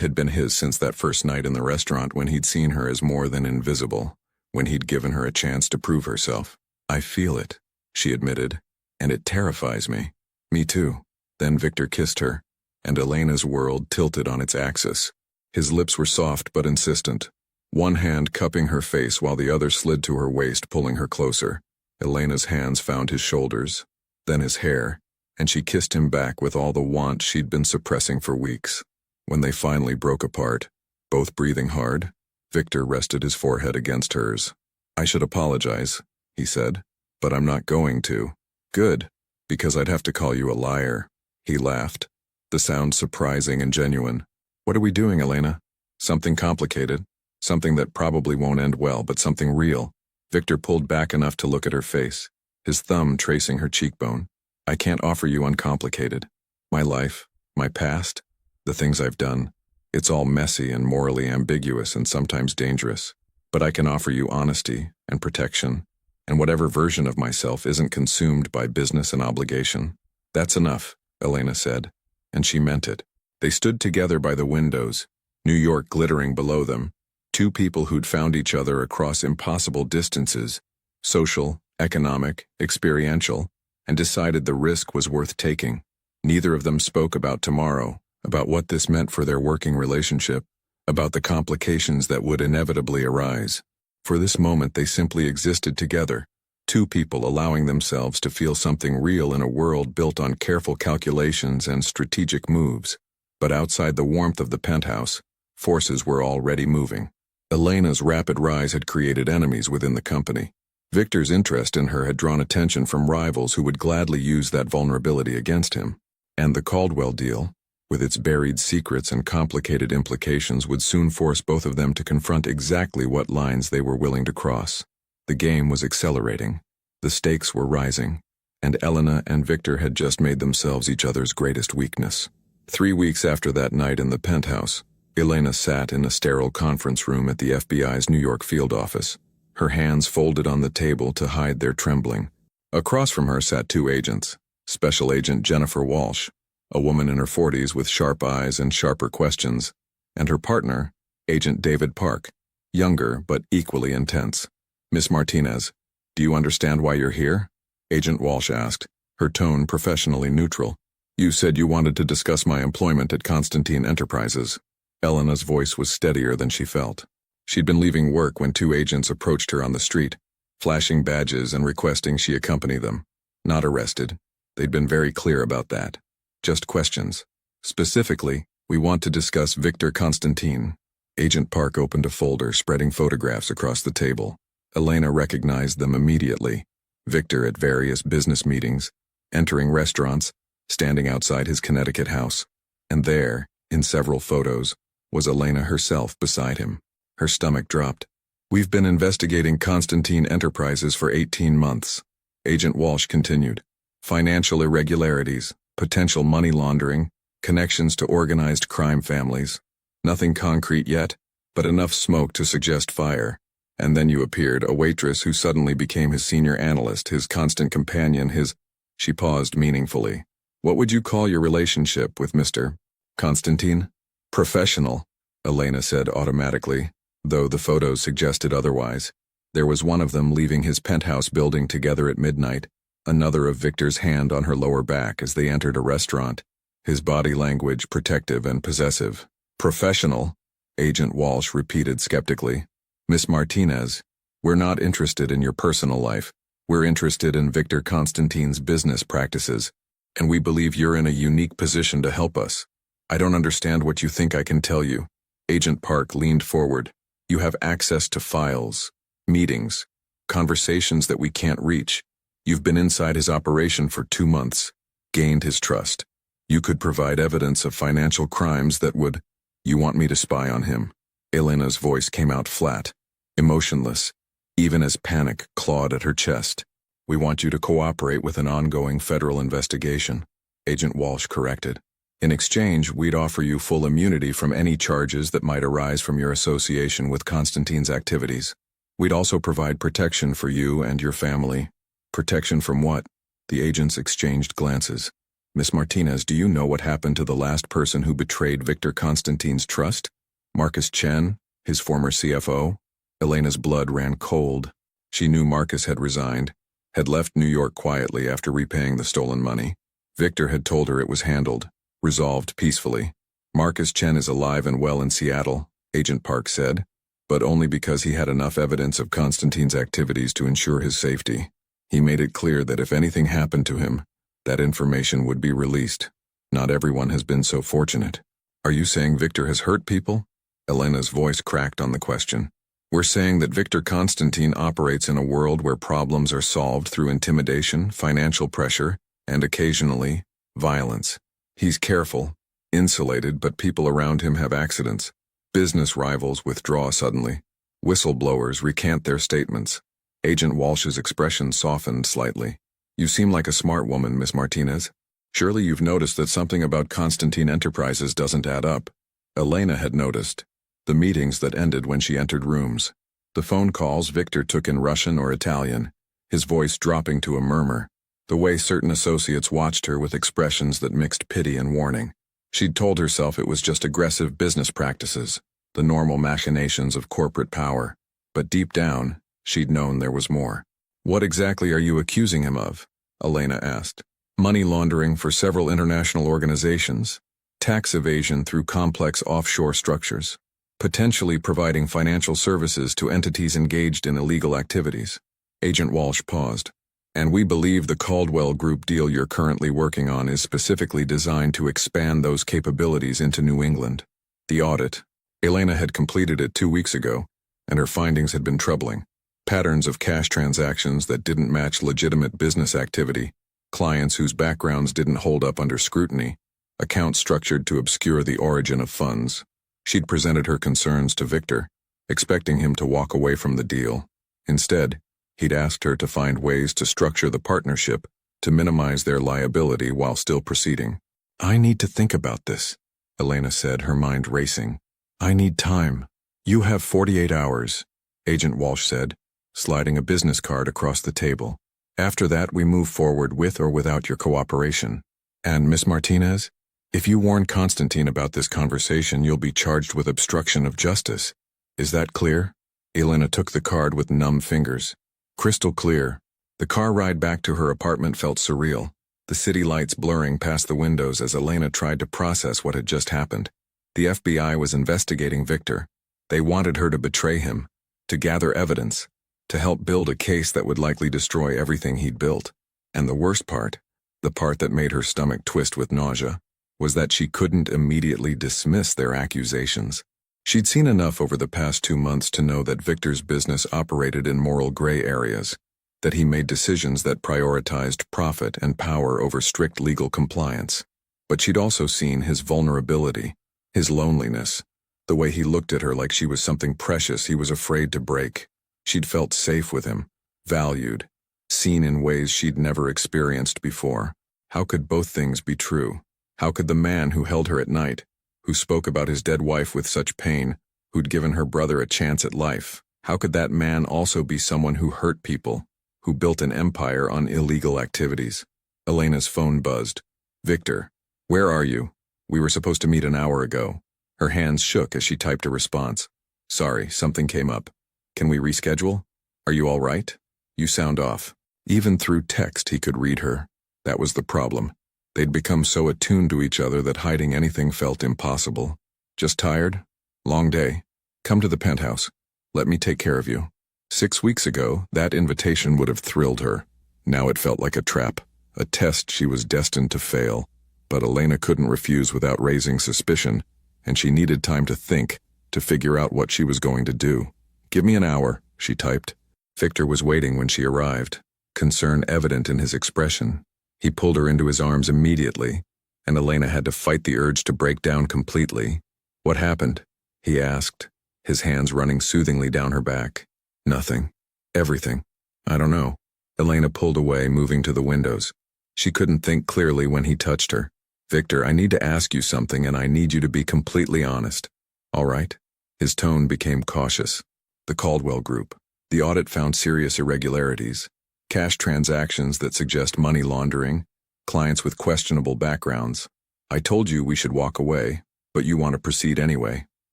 had been his since that first night in the restaurant when he'd seen her as more than invisible, when he'd given her a chance to prove herself. I feel it, she admitted, and it terrifies me. Me too. Then Victor kissed her, and Elena's world tilted on its axis. His lips were soft but insistent, one hand cupping her face while the other slid to her waist, pulling her closer. Elena's hands found his shoulders, then his hair, and she kissed him back with all the want she'd been suppressing for weeks. When they finally broke apart, both breathing hard, Victor rested his forehead against hers. I should apologize, he said, but I'm not going to. Good, because I'd have to call you a liar. He laughed, the sound surprising and genuine. What are we doing, Elena? Something complicated, something that probably won't end well, but something real. Victor pulled back enough to look at her face, his thumb tracing her cheekbone. I can't offer you uncomplicated. My life, my past, the things I've done, it's all messy and morally ambiguous and sometimes dangerous. But I can offer you honesty and protection, and whatever version of myself isn't consumed by business and obligation. That's enough, Elena said, and she meant it. They stood together by the windows, New York glittering below them, two people who'd found each other across impossible distances, social, economic, experiential, and decided the risk was worth taking. Neither of them spoke about tomorrow, about what this meant for their working relationship, about the complications that would inevitably arise. For this moment they simply existed together, two people allowing themselves to feel something real in a world built on careful calculations and strategic moves. But outside the warmth of the penthouse, forces were already moving. Elena's rapid rise had created enemies within the company. Victor's interest in her had drawn attention from rivals who would gladly use that vulnerability against him. And the Caldwell deal, with its buried secrets and complicated implications, would soon force both of them to confront exactly what lines they were willing to cross. The game was accelerating, the stakes were rising, and Elena and Victor had just made themselves each other's greatest weakness. 3 weeks after that night in the penthouse, Elena sat in a sterile conference room at the FBI's New York field office, her hands folded on the table to hide their trembling. Across from her sat two agents, Special Agent Jennifer Walsh, a woman in her 40s with sharp eyes and sharper questions, and her partner, Agent David Park, younger but equally intense. Miss Martinez, do you understand why you're here? Agent Walsh asked, her tone professionally neutral. You said you wanted to discuss my employment at Constantine Enterprises. Elena's voice was steadier than she felt. She'd been leaving work when two agents approached her on the street, flashing badges and requesting she accompany them. Not arrested. They'd been very clear about that. Just questions. Specifically, we want to discuss Victor Constantine. Agent Park opened a folder, spreading photographs across the table. Elena recognized them immediately. Victor at various business meetings, entering restaurants, standing outside his Connecticut house. And there, in several photos, was Elena herself beside him. Her stomach dropped. We've been investigating Constantine Enterprises for 18 months. Agent Walsh continued. Financial irregularities, potential money laundering, connections to organized crime families. Nothing concrete yet, but enough smoke to suggest fire. And then you appeared, a waitress who suddenly became his senior analyst, his constant companion, his... She paused meaningfully. What would you call your relationship with Mr. Constantine? Professional, Elena said automatically, though the photos suggested otherwise. There was one of them leaving his penthouse building together at midnight, another of Victor's hand on her lower back as they entered a restaurant, his body language protective and possessive. Professional, Agent Walsh repeated skeptically. Miss Martinez, We're not interested in your personal life. We're interested in Victor Constantine's business practices, and we believe you're in a unique position to help us. I don't understand what you think I can tell you. Agent Park leaned forward. You have access to files, meetings, conversations that we can't reach. You've been inside his operation for 2 months, gained his trust. You could provide evidence of financial crimes that would... You want me to spy on him? Elena's voice came out flat, emotionless, even as panic clawed at her chest. We want you to cooperate with an ongoing federal investigation, Agent Walsh corrected. In exchange, we'd offer you full immunity from any charges that might arise from your association with Constantine's activities. We'd also provide protection for you and your family. Protection from what? The agents exchanged glances. Miss Martinez, do you know what happened to the last person who betrayed Victor Constantine's trust? Marcus Chen, his former CFO? Elena's blood ran cold. She knew Marcus had resigned, had left New York quietly after repaying the stolen money. Victor had told her it was handled, resolved peacefully. Marcus Chen is alive and well in Seattle, Agent Park said, but only because he had enough evidence of Constantine's activities to ensure his safety. He made it clear that if anything happened to him, that information would be released. Not everyone has been so fortunate. Are you saying Victor has hurt people? Elena's voice cracked on the question. We're saying that Victor Constantine operates in a world where problems are solved through intimidation, financial pressure, and occasionally, violence. He's careful, insulated, but people around him have accidents. Business rivals withdraw suddenly. Whistleblowers recant their statements. Agent Walsh's expression softened slightly. You seem like a smart woman, Miss Martinez. Surely you've noticed that something about Constantine Enterprises doesn't add up. Elena had noticed. The meetings that ended when she entered rooms. The phone calls Victor took in Russian or Italian, his voice dropping to a murmur. The way certain associates watched her with expressions that mixed pity and warning. She'd told herself it was just aggressive business practices, the normal machinations of corporate power. But deep down, she'd known there was more. What exactly are you accusing him of? Elena asked. Money laundering for several international organizations, tax evasion through complex offshore structures, potentially providing financial services to entities engaged in illegal activities. Agent Walsh paused. And we believe the Caldwell Group deal you're currently working on is specifically designed to expand those capabilities into New England. The audit. Elena had completed it 2 weeks ago, and her findings had been troubling. Patterns of cash transactions that didn't match legitimate business activity, clients whose backgrounds didn't hold up under scrutiny, accounts structured to obscure the origin of funds. She'd presented her concerns to Victor, expecting him to walk away from the deal. Instead, he'd asked her to find ways to structure the partnership to minimize their liability while still proceeding. I need to think about this, Elena said, her mind racing. I need time. You have 48 hours, Agent Walsh said, sliding a business card across the table. After that, we move forward with or without your cooperation. And, Miss Martinez, if you warn Constantine about this conversation, you'll be charged with obstruction of justice. Is that clear? Elena took the card with numb fingers. Crystal clear. The car ride back to her apartment felt surreal, the city lights blurring past the windows as Elena tried to process what had just happened. The FBI was investigating Victor. They wanted her to betray him, to gather evidence, to help build a case that would likely destroy everything he'd built. And the worst part, the part that made her stomach twist with nausea, was that she couldn't immediately dismiss their accusations. She'd seen enough over the past 2 months to know that Victor's business operated in moral gray areas, that he made decisions that prioritized profit and power over strict legal compliance. But she'd also seen his vulnerability, his loneliness, the way he looked at her like she was something precious he was afraid to break. She'd felt safe with him, valued, seen in ways she'd never experienced before. How could both things be true? How could the man who held her at night, who spoke about his dead wife with such pain, who'd given her brother a chance at life, how could that man also be someone who hurt people, who built an empire on illegal activities? Elena's phone buzzed. Victor, where are you? We were supposed to meet an hour ago. Her hands shook as she typed a response. Sorry, something came up. Can we reschedule? Are you all right? You sound off. Even through text he could read her. That was the problem. They'd become so attuned to each other that hiding anything felt impossible. Just tired? Long day? Come to the penthouse. Let me take care of you. 6 weeks ago, that invitation would have thrilled her. Now it felt like a trap, a test she was destined to fail. But Elena couldn't refuse without raising suspicion, and she needed time to think, to figure out what she was going to do. "Give me an hour," she typed. Victor was waiting when she arrived, concern evident in his expression. He pulled her into his arms immediately, and Elena had to fight the urge to break down completely. "What happened?" he asked, his hands running soothingly down her back. "Nothing. Everything. I don't know." Elena pulled away, moving to the windows. She couldn't think clearly when he touched her. "Victor, I need to ask you something, and I need you to be completely honest. All right?" His tone became cautious. "The Caldwell Group. The audit found serious irregularities. Cash transactions that suggest money laundering, clients with questionable backgrounds. I told you we should walk away, but you want to proceed anyway.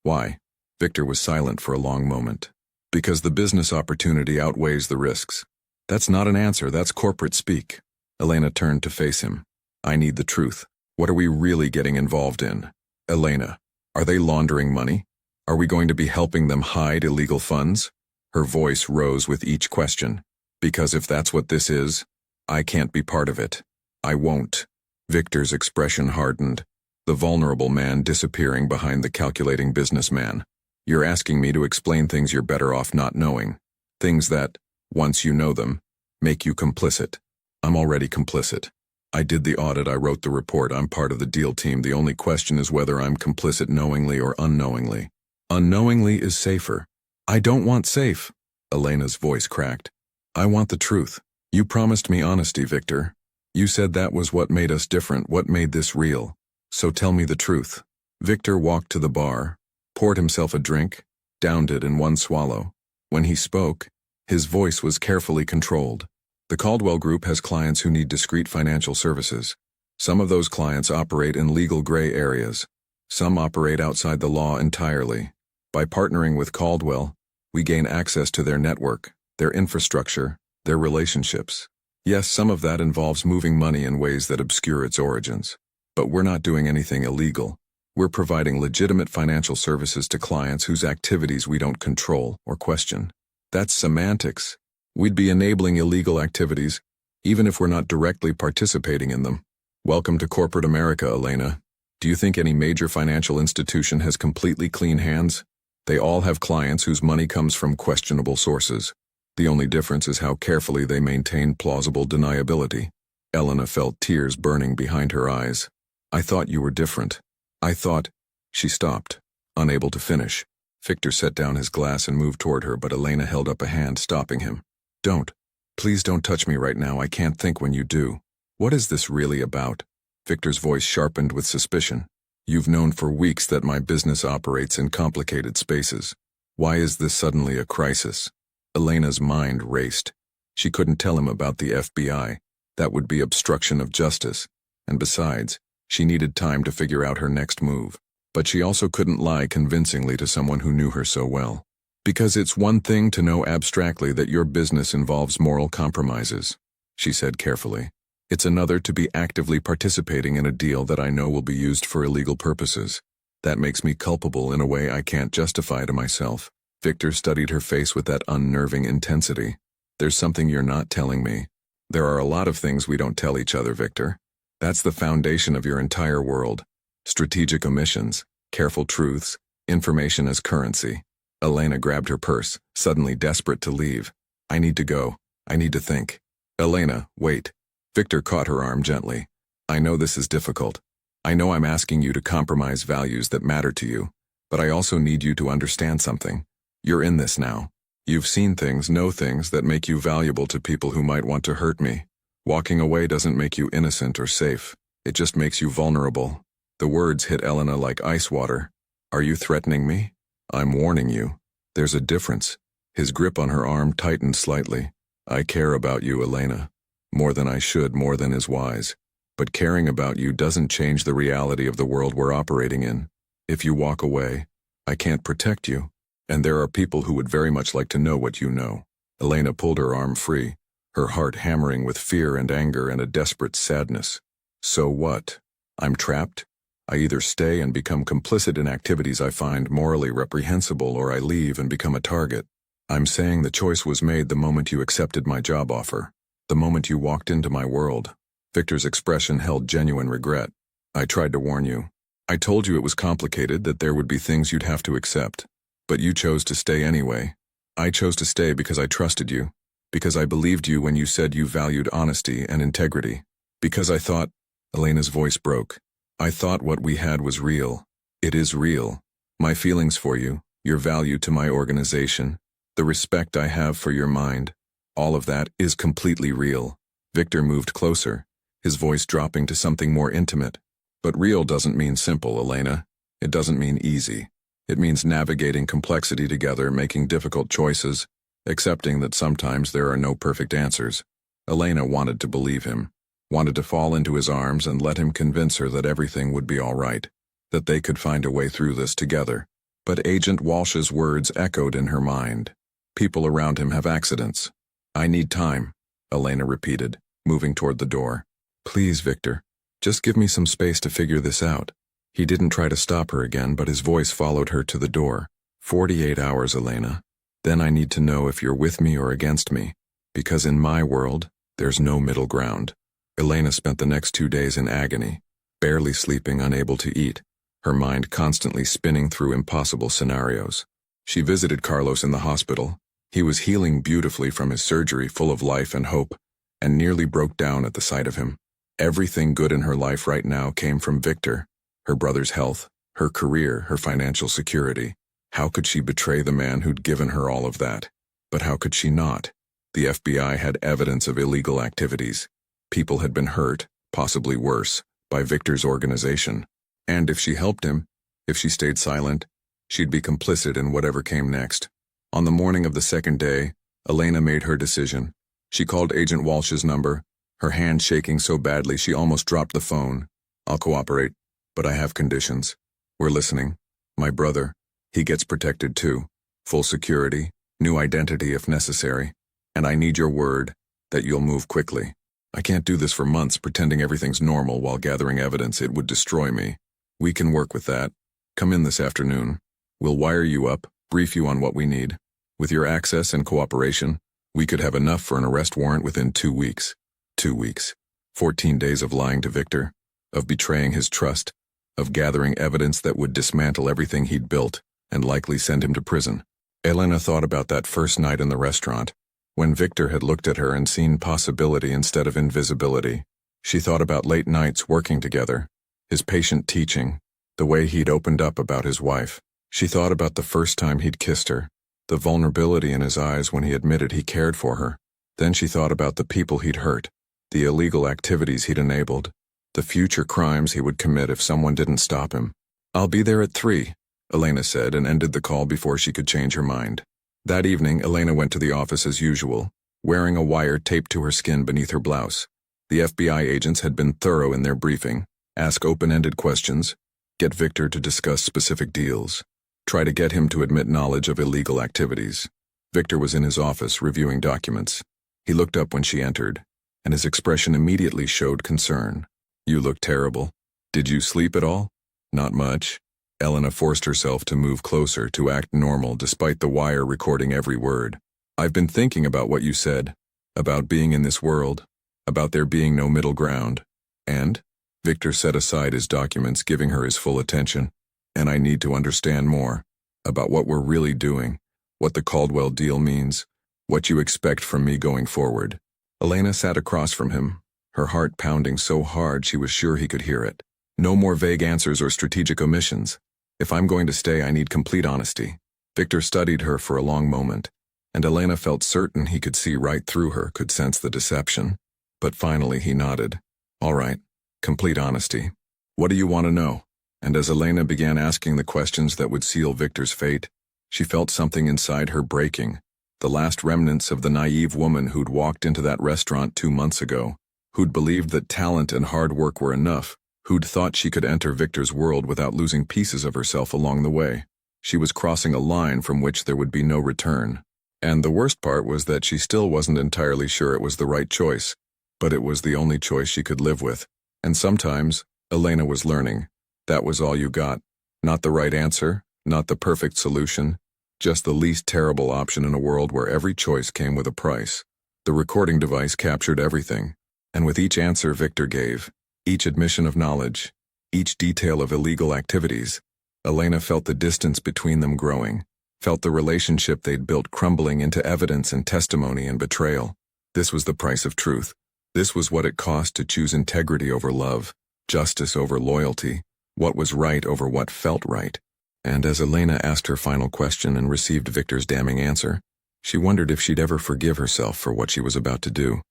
Why?" Victor was silent for a long moment. "Because the business opportunity outweighs the risks." "That's not an answer, that's corporate speak." Elena turned to face him. "I need the truth. What are we really getting involved in? Elena, are they laundering money? Are we going to be helping them hide illegal funds?" Her voice rose with each question. "Because if that's what this is, I can't be part of it. I won't." Victor's expression hardened, the vulnerable man disappearing behind the calculating businessman. "You're asking me to explain things you're better off not knowing. Things that, once you know them, make you complicit. I'm already complicit. I did the audit, I wrote the report, I'm part of the deal team. The only question is whether I'm complicit knowingly or unknowingly. Unknowingly is safer." "I don't want safe." Elena's voice cracked. "I want the truth. You promised me honesty, Victor. You said that was what made us different, what made this real. So tell me the truth." Victor walked to the bar, poured himself a drink, downed it in one swallow. When he spoke, his voice was carefully controlled. "The Caldwell Group has clients who need discreet financial services. Some of those clients operate in legal gray areas. Some operate outside the law entirely. By partnering with Caldwell, we gain access to their network, their infrastructure, their relationships. Yes, some of that involves moving money in ways that obscure its origins. But we're not doing anything illegal. We're providing legitimate financial services to clients whose activities we don't control or question. That's semantics. We'd be enabling illegal activities, even if we're not directly participating in them. Welcome to corporate America, Elena. Do you think any major financial institution has completely clean hands? They all have clients whose money comes from questionable sources. The only difference is how carefully they maintain plausible deniability." Elena felt tears burning behind her eyes. "I thought you were different. I thought—" She stopped, unable to finish. Victor set down his glass and moved toward her, but Elena held up a hand, stopping him. "Don't. Please don't touch me right now. I can't think when you do. What is this really about?" Victor's voice sharpened with suspicion. "You've known for weeks that my business operates in complicated spaces. Why is this suddenly a crisis?" Elena's mind raced. She couldn't tell him about the FBI. That would be obstruction of justice. And besides, she needed time to figure out her next move. But she also couldn't lie convincingly to someone who knew her so well. "Because it's one thing to know abstractly that your business involves moral compromises," she said carefully. "It's another to be actively participating in a deal that I know will be used for illegal purposes. That makes me culpable in a way I can't justify to myself." Victor studied her face with that unnerving intensity. "There's something you're not telling me. There are a lot of things we don't tell each other, Victor. That's the foundation of your entire world. Strategic omissions, careful truths, information as currency." Elena grabbed her purse, suddenly desperate to leave. "I need to go. I need to think." "Elena, wait." Victor caught her arm gently. "I know this is difficult. I know I'm asking you to compromise values that matter to you, but I also need you to understand something. You're in this now. You've seen things, know things that make you valuable to people who might want to hurt me. Walking away doesn't make you innocent or safe. It just makes you vulnerable." The words hit Elena like ice water. "Are you threatening me?" "I'm warning you. There's a difference." His grip on her arm tightened slightly. "I care about you, Elena. More than I should, more than is wise. But caring about you doesn't change the reality of the world we're operating in. If you walk away, I can't protect you. And there are people who would very much like to know what you know." Elena pulled her arm free, her heart hammering with fear and anger and a desperate sadness. "So what? I'm trapped? I either stay and become complicit in activities I find morally reprehensible, or I leave and become a target." I'm saying the choice was made the moment you accepted my job offer. The moment you walked into my world. Victor's expression held genuine regret. I tried to warn you. I told you it was complicated, that there would be things you'd have to accept. But you chose to stay anyway. I chose to stay because I trusted you. Because I believed you when you said you valued honesty and integrity. Because I thought, Elena's voice broke. I thought what we had was real. It is real. My feelings for you, your value to my organization, the respect I have for your mind, all of that is completely real. Victor moved closer, his voice dropping to something more intimate. But real doesn't mean simple, Elena. It doesn't mean easy. It means navigating complexity together, making difficult choices, accepting that sometimes there are no perfect answers. Elena wanted to believe him, wanted to fall into his arms and let him convince her that everything would be all right, that they could find a way through this together. But Agent Walsh's words echoed in her mind. People around him have accidents. I need time, Elena repeated, moving toward the door. Please, Victor, just give me some space to figure this out. He didn't try to stop her again, but his voice followed her to the door. 48 hours, Elena. Then I need to know if you're with me or against me, because in my world, there's no middle ground. Elena spent the next 2 days in agony, barely sleeping, unable to eat, her mind constantly spinning through impossible scenarios. She visited Carlos in the hospital. He was healing beautifully from his surgery, full of life and hope, and nearly broke down at the sight of him. Everything good in her life right now came from Victor, her brother's health, her career, her financial security. How could she betray the man who'd given her all of that? But how could she not? The FBI had evidence of illegal activities. People had been hurt, possibly worse, by Victor's organization. And if she helped him, if she stayed silent, she'd be complicit in whatever came next. On the morning of the second day, Elena made her decision. She called Agent Walsh's number, her hand shaking so badly she almost dropped the phone. I'll cooperate, but I have conditions. We're listening. My brother, he gets protected too. Full security, new identity if necessary. And I need your word that you'll move quickly. I can't do this for months pretending everything's normal while gathering evidence. It would destroy me. We can work with that. Come in this afternoon. We'll wire you up, brief you on what we need. With your access and cooperation, we could have enough for an arrest warrant within 2 weeks. 2 weeks. 14 days of lying to Victor, of betraying his trust, of gathering evidence that would dismantle everything he'd built and likely send him to prison. Elena thought about that first night in the restaurant, when Victor had looked at her and seen possibility instead of invisibility. She thought about late nights working together, his patient teaching, the way he'd opened up about his wife. She thought about the first time he'd kissed her, the vulnerability in his eyes when he admitted he cared for her. Then she thought about the people he'd hurt, the illegal activities he'd enabled, the future crimes he would commit if someone didn't stop him. I'll be there at 3, Elena said, and ended the call before she could change her mind. That evening, Elena went to the office as usual, wearing a wire taped to her skin beneath her blouse. The FBI agents had been thorough in their briefing. Ask open-ended questions, get Victor to discuss specific deals, try to get him to admit knowledge of illegal activities. Victor was in his office reviewing documents. He looked up when she entered, and his expression immediately showed concern. You look terrible. Did you sleep at all? Not much. Elena forced herself to move closer, to act normal despite the wire recording every word. I've been thinking about what you said, about being in this world, about there being no middle ground. And? Victor set aside his documents, giving her his full attention. And I need to understand more about what we're really doing, what the Caldwell deal means, what you expect from me going forward. Elena sat across from him, her heart pounding so hard she was sure he could hear it. No more vague answers or strategic omissions. If I'm going to stay, I need complete honesty. Victor studied her for a long moment, and Elena felt certain he could see right through her, could sense the deception. But finally he nodded. All right, complete honesty. What do you want to know? And as Elena began asking the questions that would seal Victor's fate, she felt something inside her breaking, the last remnants of the naive woman who'd walked into that restaurant 2 months ago, who'd believed that talent and hard work were enough, who'd thought she could enter Victor's world without losing pieces of herself along the way. She was crossing a line from which there would be no return. And the worst part was that she still wasn't entirely sure it was the right choice, but it was the only choice she could live with. And sometimes, Elena was learning, that was all you got. Not the right answer, not the perfect solution, Just the least terrible option in a world where every choice came with a price. The recording device captured everything, and with each answer Victor gave, each admission of knowledge, each detail of illegal activities, Elena felt the distance between them growing, felt the relationship they'd built crumbling into evidence and testimony and betrayal. This was the price of truth. This was what it cost to choose integrity over love, justice over loyalty, what was right over what felt right. And as Elena asked her final question and received Victor's damning answer, she wondered if she'd ever forgive herself for what she was about to do.